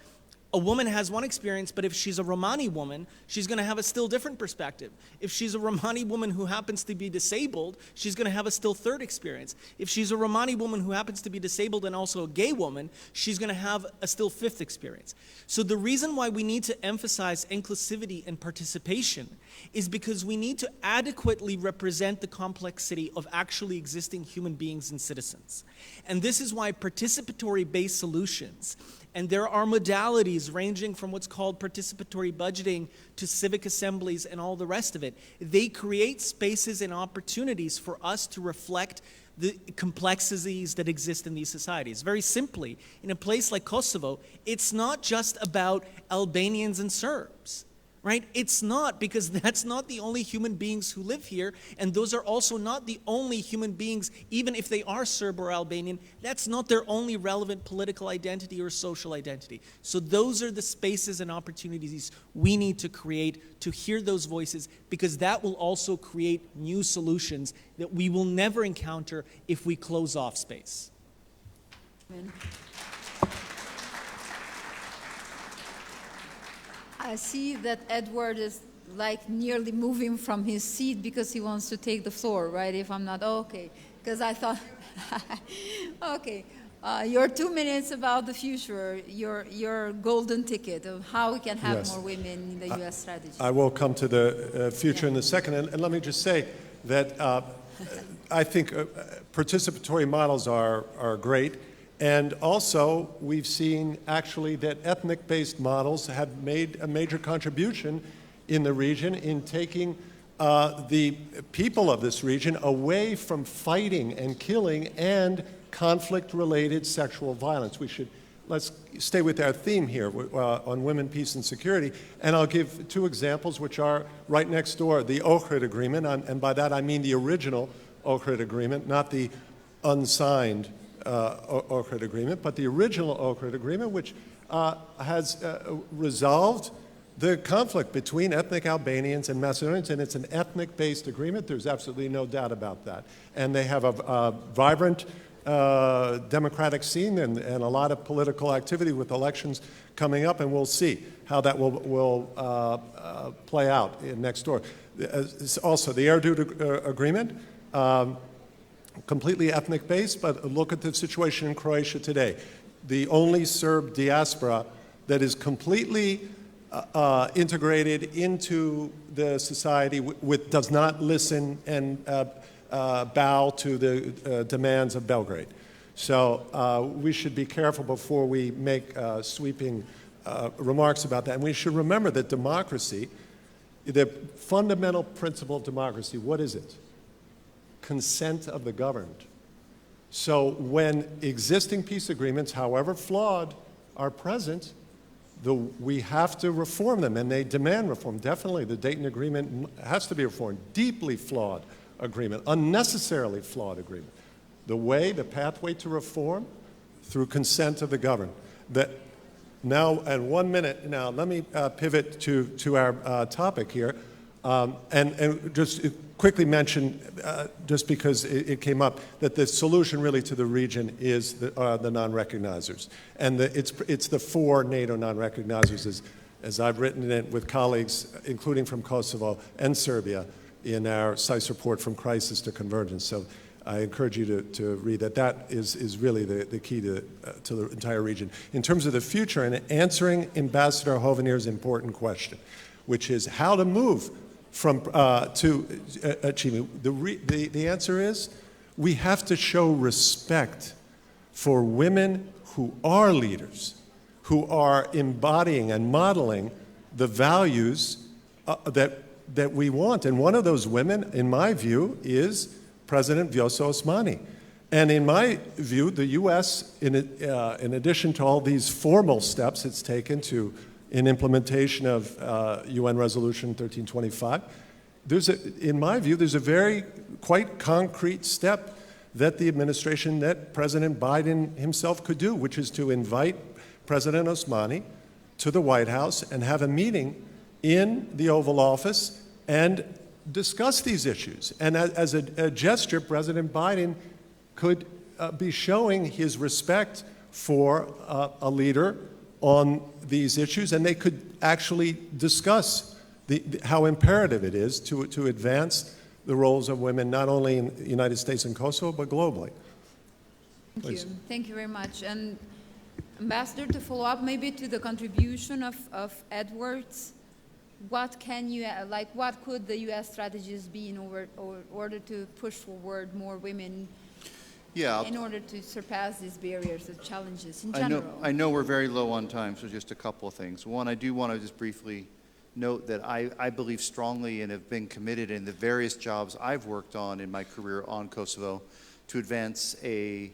[SPEAKER 8] a woman has one experience, but if she's a Romani woman, she's going to have a still different perspective. If she's a Romani woman who happens to be disabled, she's going to have a still third experience. If she's a Romani woman who happens to be disabled and also a gay woman, she's going to have a still fifth experience. So the reason why we need to emphasize inclusivity and participation is because we need to adequately represent the complexity of actually existing human beings and citizens. And this is why participatory-based solutions, and there are modalities ranging from what's called participatory budgeting to civic assemblies and all the rest of it. They create spaces and opportunities for us to reflect the complexities that exist in these societies. Very simply, in a place like Kosovo, it's not just about Albanians and Serbs. Right? It's not, because that's not the only human beings who live here, and those are also not the only human beings, even if they are Serb or Albanian, that's not their only relevant political identity or social identity. So those are the spaces and opportunities we need to create to hear those voices, because that will also create new solutions that we will never encounter if we close off space.
[SPEAKER 1] Amen. I see that Edward is like nearly moving from his seat because he wants to take the floor, right? If I'm not, okay. Because I thought, okay. Your 2 minutes about the future, your golden ticket of how we can have more women in the U.S. strategy.
[SPEAKER 6] I will come to the future in a second. And let me just say that I think participatory models are great. And also, we've seen actually that ethnic-based models have made a major contribution in the region in taking the people of this region away from fighting and killing and conflict-related sexual violence. Let's stay with our theme here on women, peace, and security. And I'll give two examples which are right next door. The Ohrid Agreement, and by that I mean the original Ohrid Agreement, not the unsigned Ohrid Agreement, but the original Ohrid Agreement, which has resolved the conflict between ethnic Albanians and Macedonians, and it's an ethnic-based agreement. There's absolutely no doubt about that. And they have a vibrant democratic scene and a lot of political activity with elections coming up, and we'll see how that will play out next door. Also, the Erdut Agreement, completely ethnic-based, but look at the situation in Croatia today. the only Serb diaspora that is completely integrated into the society, does not listen and bow to the demands of Belgrade. So we should be careful before we make sweeping remarks about that. And we should remember that democracy, the fundamental principle of democracy, what is it? Consent of the governed. So when existing peace agreements, however flawed, are present, we have to reform them, and they demand reform. Definitely, the Dayton Agreement has to be reformed. Deeply flawed agreement, unnecessarily flawed agreement. The pathway to reform, through consent of the governed. Now, and 1 minute now, let me pivot to our topic here, and just quickly mention, just because it came up, that the solution really to the region is the non-recognizers. And it's the 4 NATO non-recognizers, as I've written it with colleagues, including from Kosovo and Serbia, in our SICE report, From Crisis to Convergence. So I encourage you to read that. That is really the key to the entire region. In terms of the future, and answering Ambassador Hovenier's important question, which is how to move from to achievement. The answer is we have to show respect for women who are leaders, who are embodying and modeling the values that we want. And one of those women, in my view, is President Vjosa Osmani. And in my view, the U.S., in addition to all these formal steps it's taken in implementation of UN Resolution 1325, in my view, there's a very quite concrete step that the administration, that President Biden himself could do, which is to invite President Osmani to the White House and have a meeting in the Oval Office and discuss these issues. And as a gesture, President Biden could be showing his respect for a leader on these issues, and they could actually discuss how imperative it is to advance the roles of women, not only in the United States and Kosovo, but globally.
[SPEAKER 1] Thank you. Thank you very much. And Ambassador, to follow up maybe to the contribution of Edwards, what could the U.S. strategies be in order to push forward more women in order to surpass these barriers and challenges in general?
[SPEAKER 3] I know we're very low on time, so just a couple of things. One, I do want to just briefly note that I believe strongly and have been committed in the various jobs I've worked on in my career on Kosovo to advance a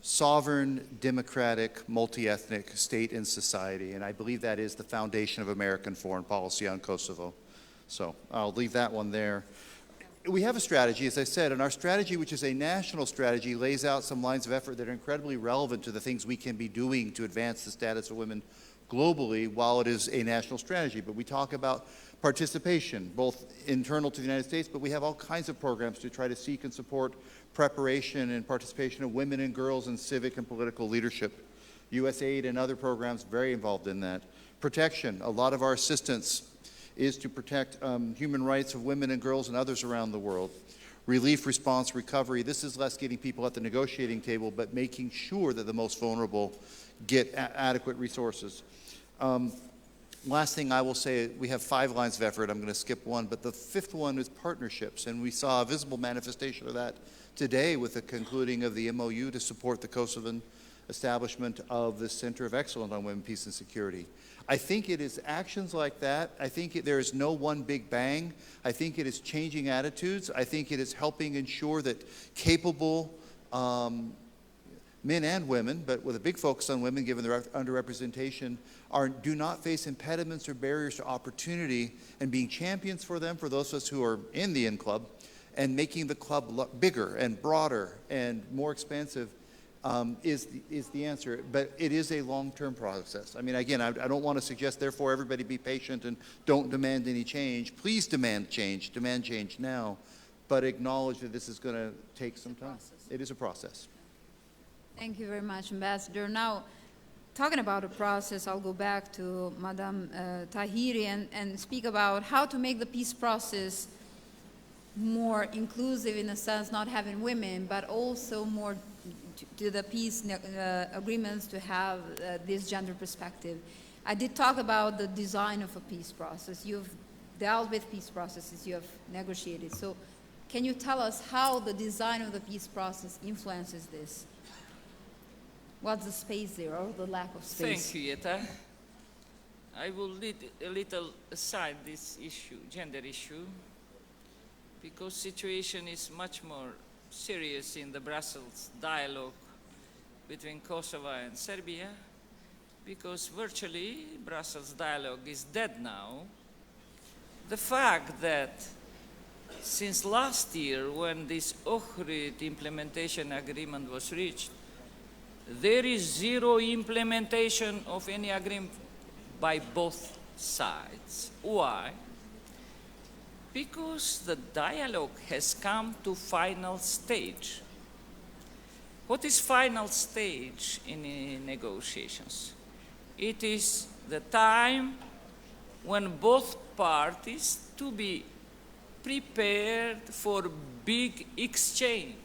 [SPEAKER 3] sovereign, democratic, multi-ethnic state and society. And I believe that is the foundation of American foreign policy on Kosovo. So I'll leave that one there. We have a strategy, as I said, and our strategy, which is a national strategy, lays out some lines of effort that are incredibly relevant to the things we can be doing to advance the status of women globally while it is a national strategy. But we talk about participation, both internal to the United States, but we have all kinds of programs to try to seek and support preparation and participation of women and girls in civic and political leadership. USAID and other programs very involved in that. Protection, a lot of our assistance is to protect human rights of women and girls and others around the world. Relief, response, recovery, this is less getting people at the negotiating table, but making sure that the most vulnerable get adequate resources. Last thing I will say, we have 5 lines of effort. I'm going to skip one, but the 5th one is partnerships, and we saw a visible manifestation of that today with the concluding of the MOU to support the Kosovan establishment of the Center of Excellence on Women, Peace, and Security. I think it is actions like that. I think there is no one big bang. I think it is changing attitudes. I think it is helping ensure that capable men and women, but with a big focus on women given their underrepresentation, do not face impediments or barriers to opportunity, and being champions for them, for those of us who are in the IN Club, and making the club bigger and broader and more expansive is the answer. But it is a long-term process. I mean, again, I don't want to suggest, therefore, everybody be patient and don't demand any change. Please demand change now, but acknowledge that this is going to take some time. It is a process.
[SPEAKER 1] Thank you very much, Ambassador. Now, talking about a process, I'll go back to Madame Tahiri and speak about how to make the peace process more inclusive, in a sense, not having women, but also more to the peace agreements to have this gender perspective. I did talk about the design of a peace process. You've dealt with peace processes, you have negotiated. So can you tell us how the design of the peace process influences this? What's the space there, or the lack of space?
[SPEAKER 4] Thank you, Jetta. I will lead a little aside this issue, gender issue, because situation is much more serious in the Brussels dialogue between Kosovo and Serbia, because virtually Brussels dialogue is dead now. The fact that since last year, when this Ohrid implementation agreement was reached, there is zero implementation of any agreement by both sides. Why? Because the dialogue has come to final stage. What is final stage in negotiations? It is the time when both parties to be prepared for big exchange.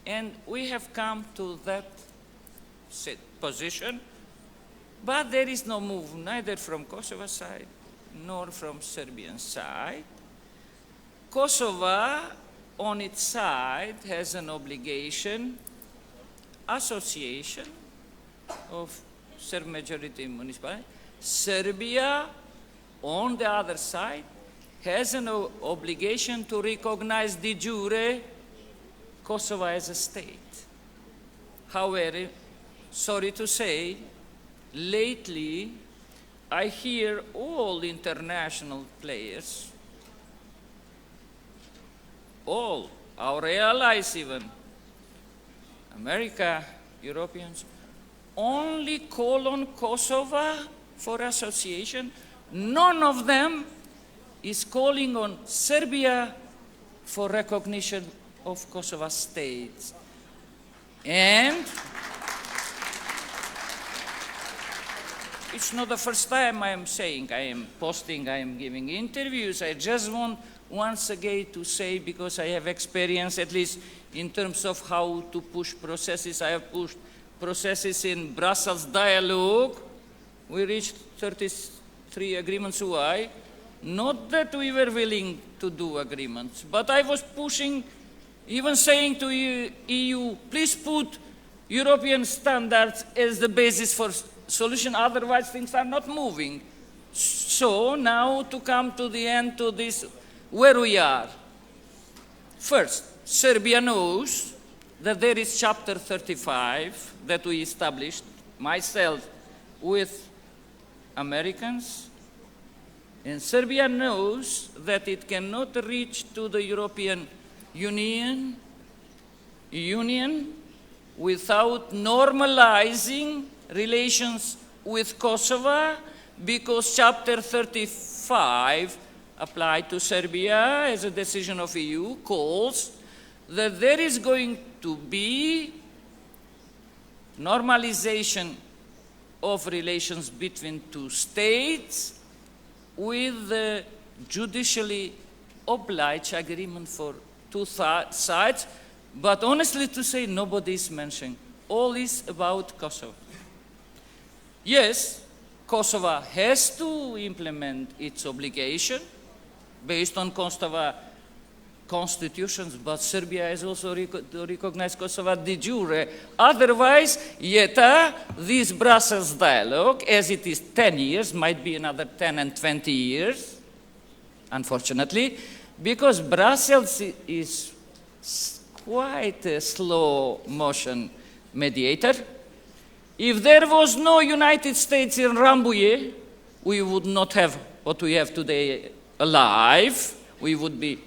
[SPEAKER 4] And we have come to that position, but there is no move neither from Kosovo side nor from Serbian side. Kosovo, on its side, has an obligation, association of Serb majority municipalities. Serbia, on the other side, has an obligation to recognize de jure Kosovo as a state. However, sorry to say, lately I hear all international players, all our allies even, America, Europeans, only call on Kosovo for association. None of them is calling on Serbia for recognition of Kosovo states. And it's not the first time I am saying, I am posting, I am giving interviews. I just want once again to say, because I have experience, at least in terms of how to push processes, I have pushed processes in Brussels dialogue. We reached 33 agreements. Why? Not that we were willing to do agreements, but I was pushing, even saying to EU, please put European standards as the basis for solution, otherwise things are not moving. So now to come to the end to this, where we are. First, Serbia knows that there is chapter 35 that we established, myself with Americans, and Serbia knows that it cannot reach to the European Union without normalizing relations with Kosovo, because chapter 35 applied to Serbia as a decision of EU calls that there is going to be normalization of relations between two states with the judicially obliged agreement for two sides, but honestly to say, nobody is mentioning. All is about Kosovo. Yes, Kosovo has to implement its obligation based on Kosovo constitutions, but Serbia has also to recognize Kosovo de jure. Otherwise, yet this Brussels dialogue, as it is 10 years, might be another 10 and 20 years, unfortunately, because Brussels is quite a slow motion mediator. If there was no United States in Rambouillet, we would not have what we have today alive. We would be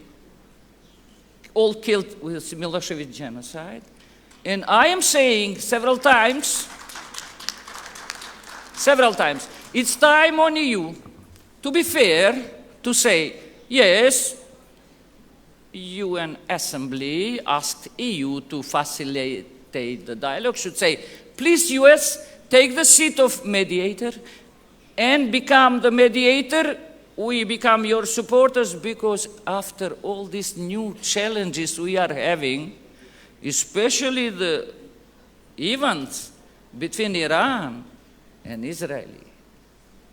[SPEAKER 4] all killed with Milosevic genocide. And I am saying several times, it's time on EU, to be fair, to say, yes, UN Assembly asked EU to facilitate the dialogue, should say, please US, take the seat of mediator and become the mediator. We become your supporters, because after all these new challenges we are having, especially the events between Iran and Israel.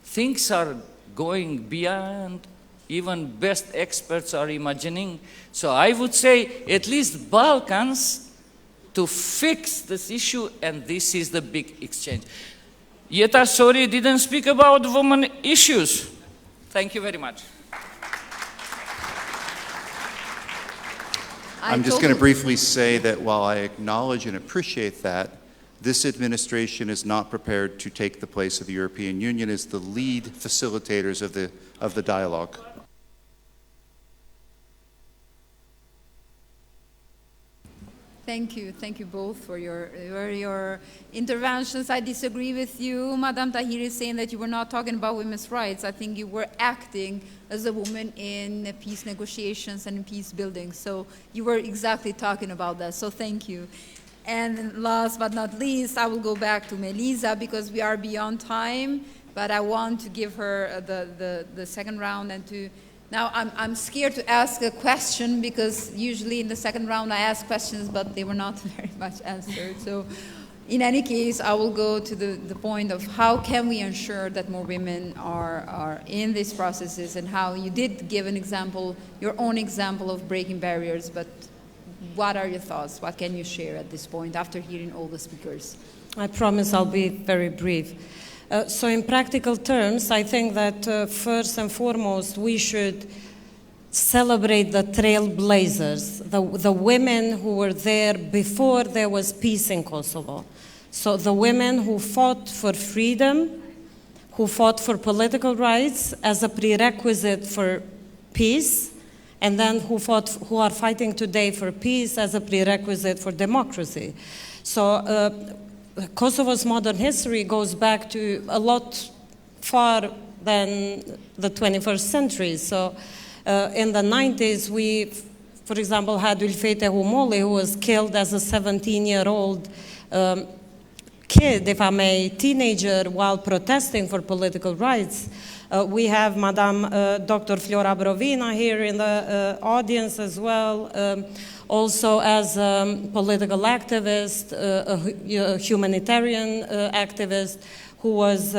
[SPEAKER 4] Things are going beyond even best experts are imagining. So I would say at least Balkans to fix this issue, and this is the big exchange. Yeta, sorry, didn't speak about women issues. Thank you very much.
[SPEAKER 3] I'm just going to briefly say that while I acknowledge and appreciate that, this administration is not prepared to take the place of the European Union as the lead facilitators of the dialogue.
[SPEAKER 1] Thank you both for your interventions. I disagree with you. Madame Tahiri is saying that you were not talking about women's rights. I think you were acting as a woman in peace negotiations and in peace building. So you were exactly talking about that. So thank you. And last but not least, I will go back to Melisa because we are beyond time. But I want to give her the second round and to. Now, I'm scared to ask a question because usually in the second round I ask questions, but they were not very much answered. So in any case, I will go to the point of how can we ensure that more women are in these processes, and how you did give an example, your own example of breaking barriers, but what are your thoughts? What can you share at this point after hearing all the speakers?
[SPEAKER 5] I promise I'll be very brief. So in practical terms, I think that first and foremost, we should celebrate the trailblazers, the women who were there before there was peace in Kosovo. So the women who fought for freedom, who fought for political rights as a prerequisite for peace, and then who are fighting today for peace as a prerequisite for democracy. So Kosovo's modern history goes back to a lot far than the 21st century. So in the 90s, we, for example, had Ulfete Humoli, who was killed as a 17-year-old kid, if I may, teenager, while protesting for political rights. We have Madame Dr. Flora Brovina here in the audience as well. Also as a political activist, a humanitarian activist who was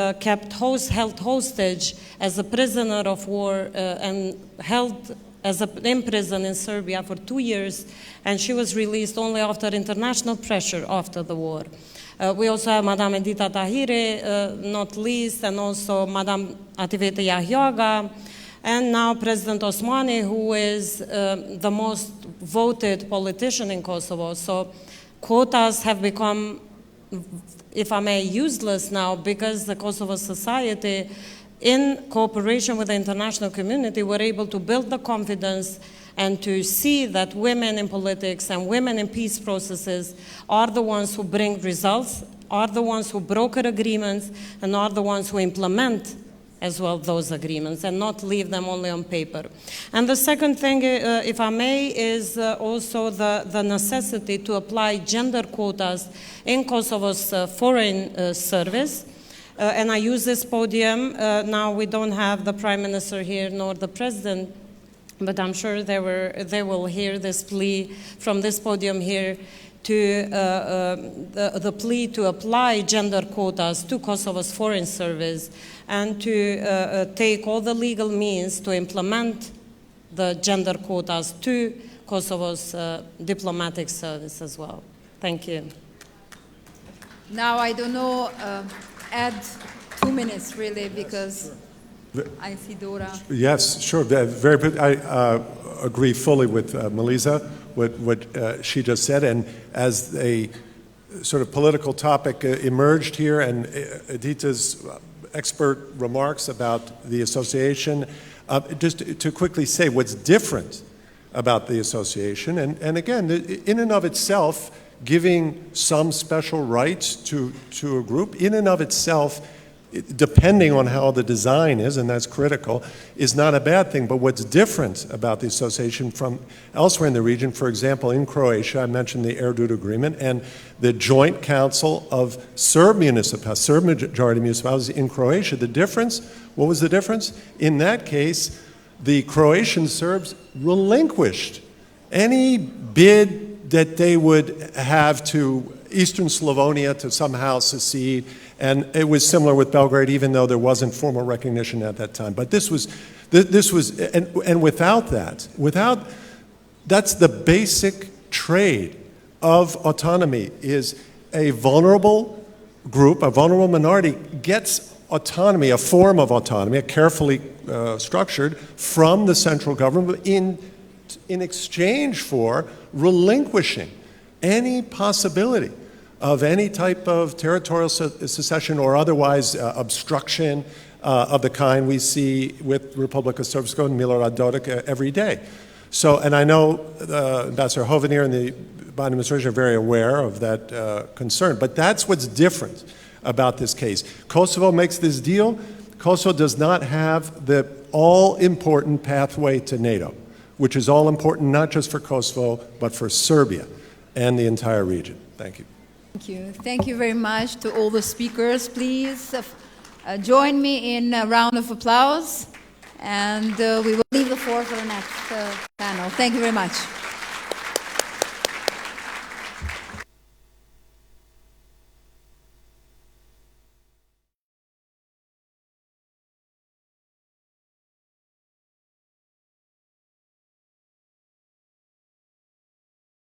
[SPEAKER 5] held hostage as a prisoner of war and held in prison in Serbia for 2 years, and she was released only after international pressure after the war. We also have Madame Edita Tahiri, not least, and also Madame Ativete Yahyaga, and now President Osmani, who is the most voted politician in Kosovo. So quotas have become, if I may, useless now because the Kosovo society, in cooperation with the international community, were able to build the confidence and to see that women in politics and women in peace processes are the ones who bring results, are the ones who broker agreements, and are the ones who implement as well those agreements, and not leave them only on paper. And the second thing, if I may, is also the necessity to apply gender quotas in Kosovo's foreign service. And I use this podium, now we don't have the Prime Minister here nor the President, but I'm sure they will hear this plea from this podium here to the plea to apply gender quotas to Kosovo's foreign service and to take all the legal means to implement the gender quotas to Kosovo's diplomatic service as well. Thank you.
[SPEAKER 1] Now, I don't know, add 2 minutes really, because I see Dora.
[SPEAKER 6] Yes, sure. I agree fully with Melisa, what she just said. And as a sort of political topic emerged here, and Edita's expert remarks about the association, just to quickly say what's different about the association, and again, in and of itself, giving some special rights to a group, in and of itself, depending on how the design is, and that's critical, is not a bad thing. But what's different about the association from elsewhere in the region, for example, in Croatia, I mentioned the Erdut Agreement, and the Joint Council of Serb majority municipalities in Croatia, the difference, what was the difference? In that case, the Croatian Serbs relinquished any bid that they would have to Eastern Slavonia to somehow secede, and it was similar with Belgrade, even though there wasn't formal recognition at that time. But this was, and without that, that's the basic trade of autonomy, is a vulnerable group, a vulnerable minority gets autonomy, a form of autonomy, a carefully structured, from the central government in exchange for relinquishing any possibility of any type of territorial secession or otherwise obstruction of the kind we see with Republika Srpska and Milorad Dodik every day. So, and I know Ambassador Hovenier and the Biden administration are very aware of that concern, but that's what's different about this case. Kosovo makes this deal. Kosovo does not have the all-important pathway to NATO, which is all-important not just for Kosovo, but for Serbia and the entire region. Thank you.
[SPEAKER 1] Thank you. Thank you very much to all the speakers. Please join me in a round of applause, and we will leave the floor for the next panel. Thank you very much.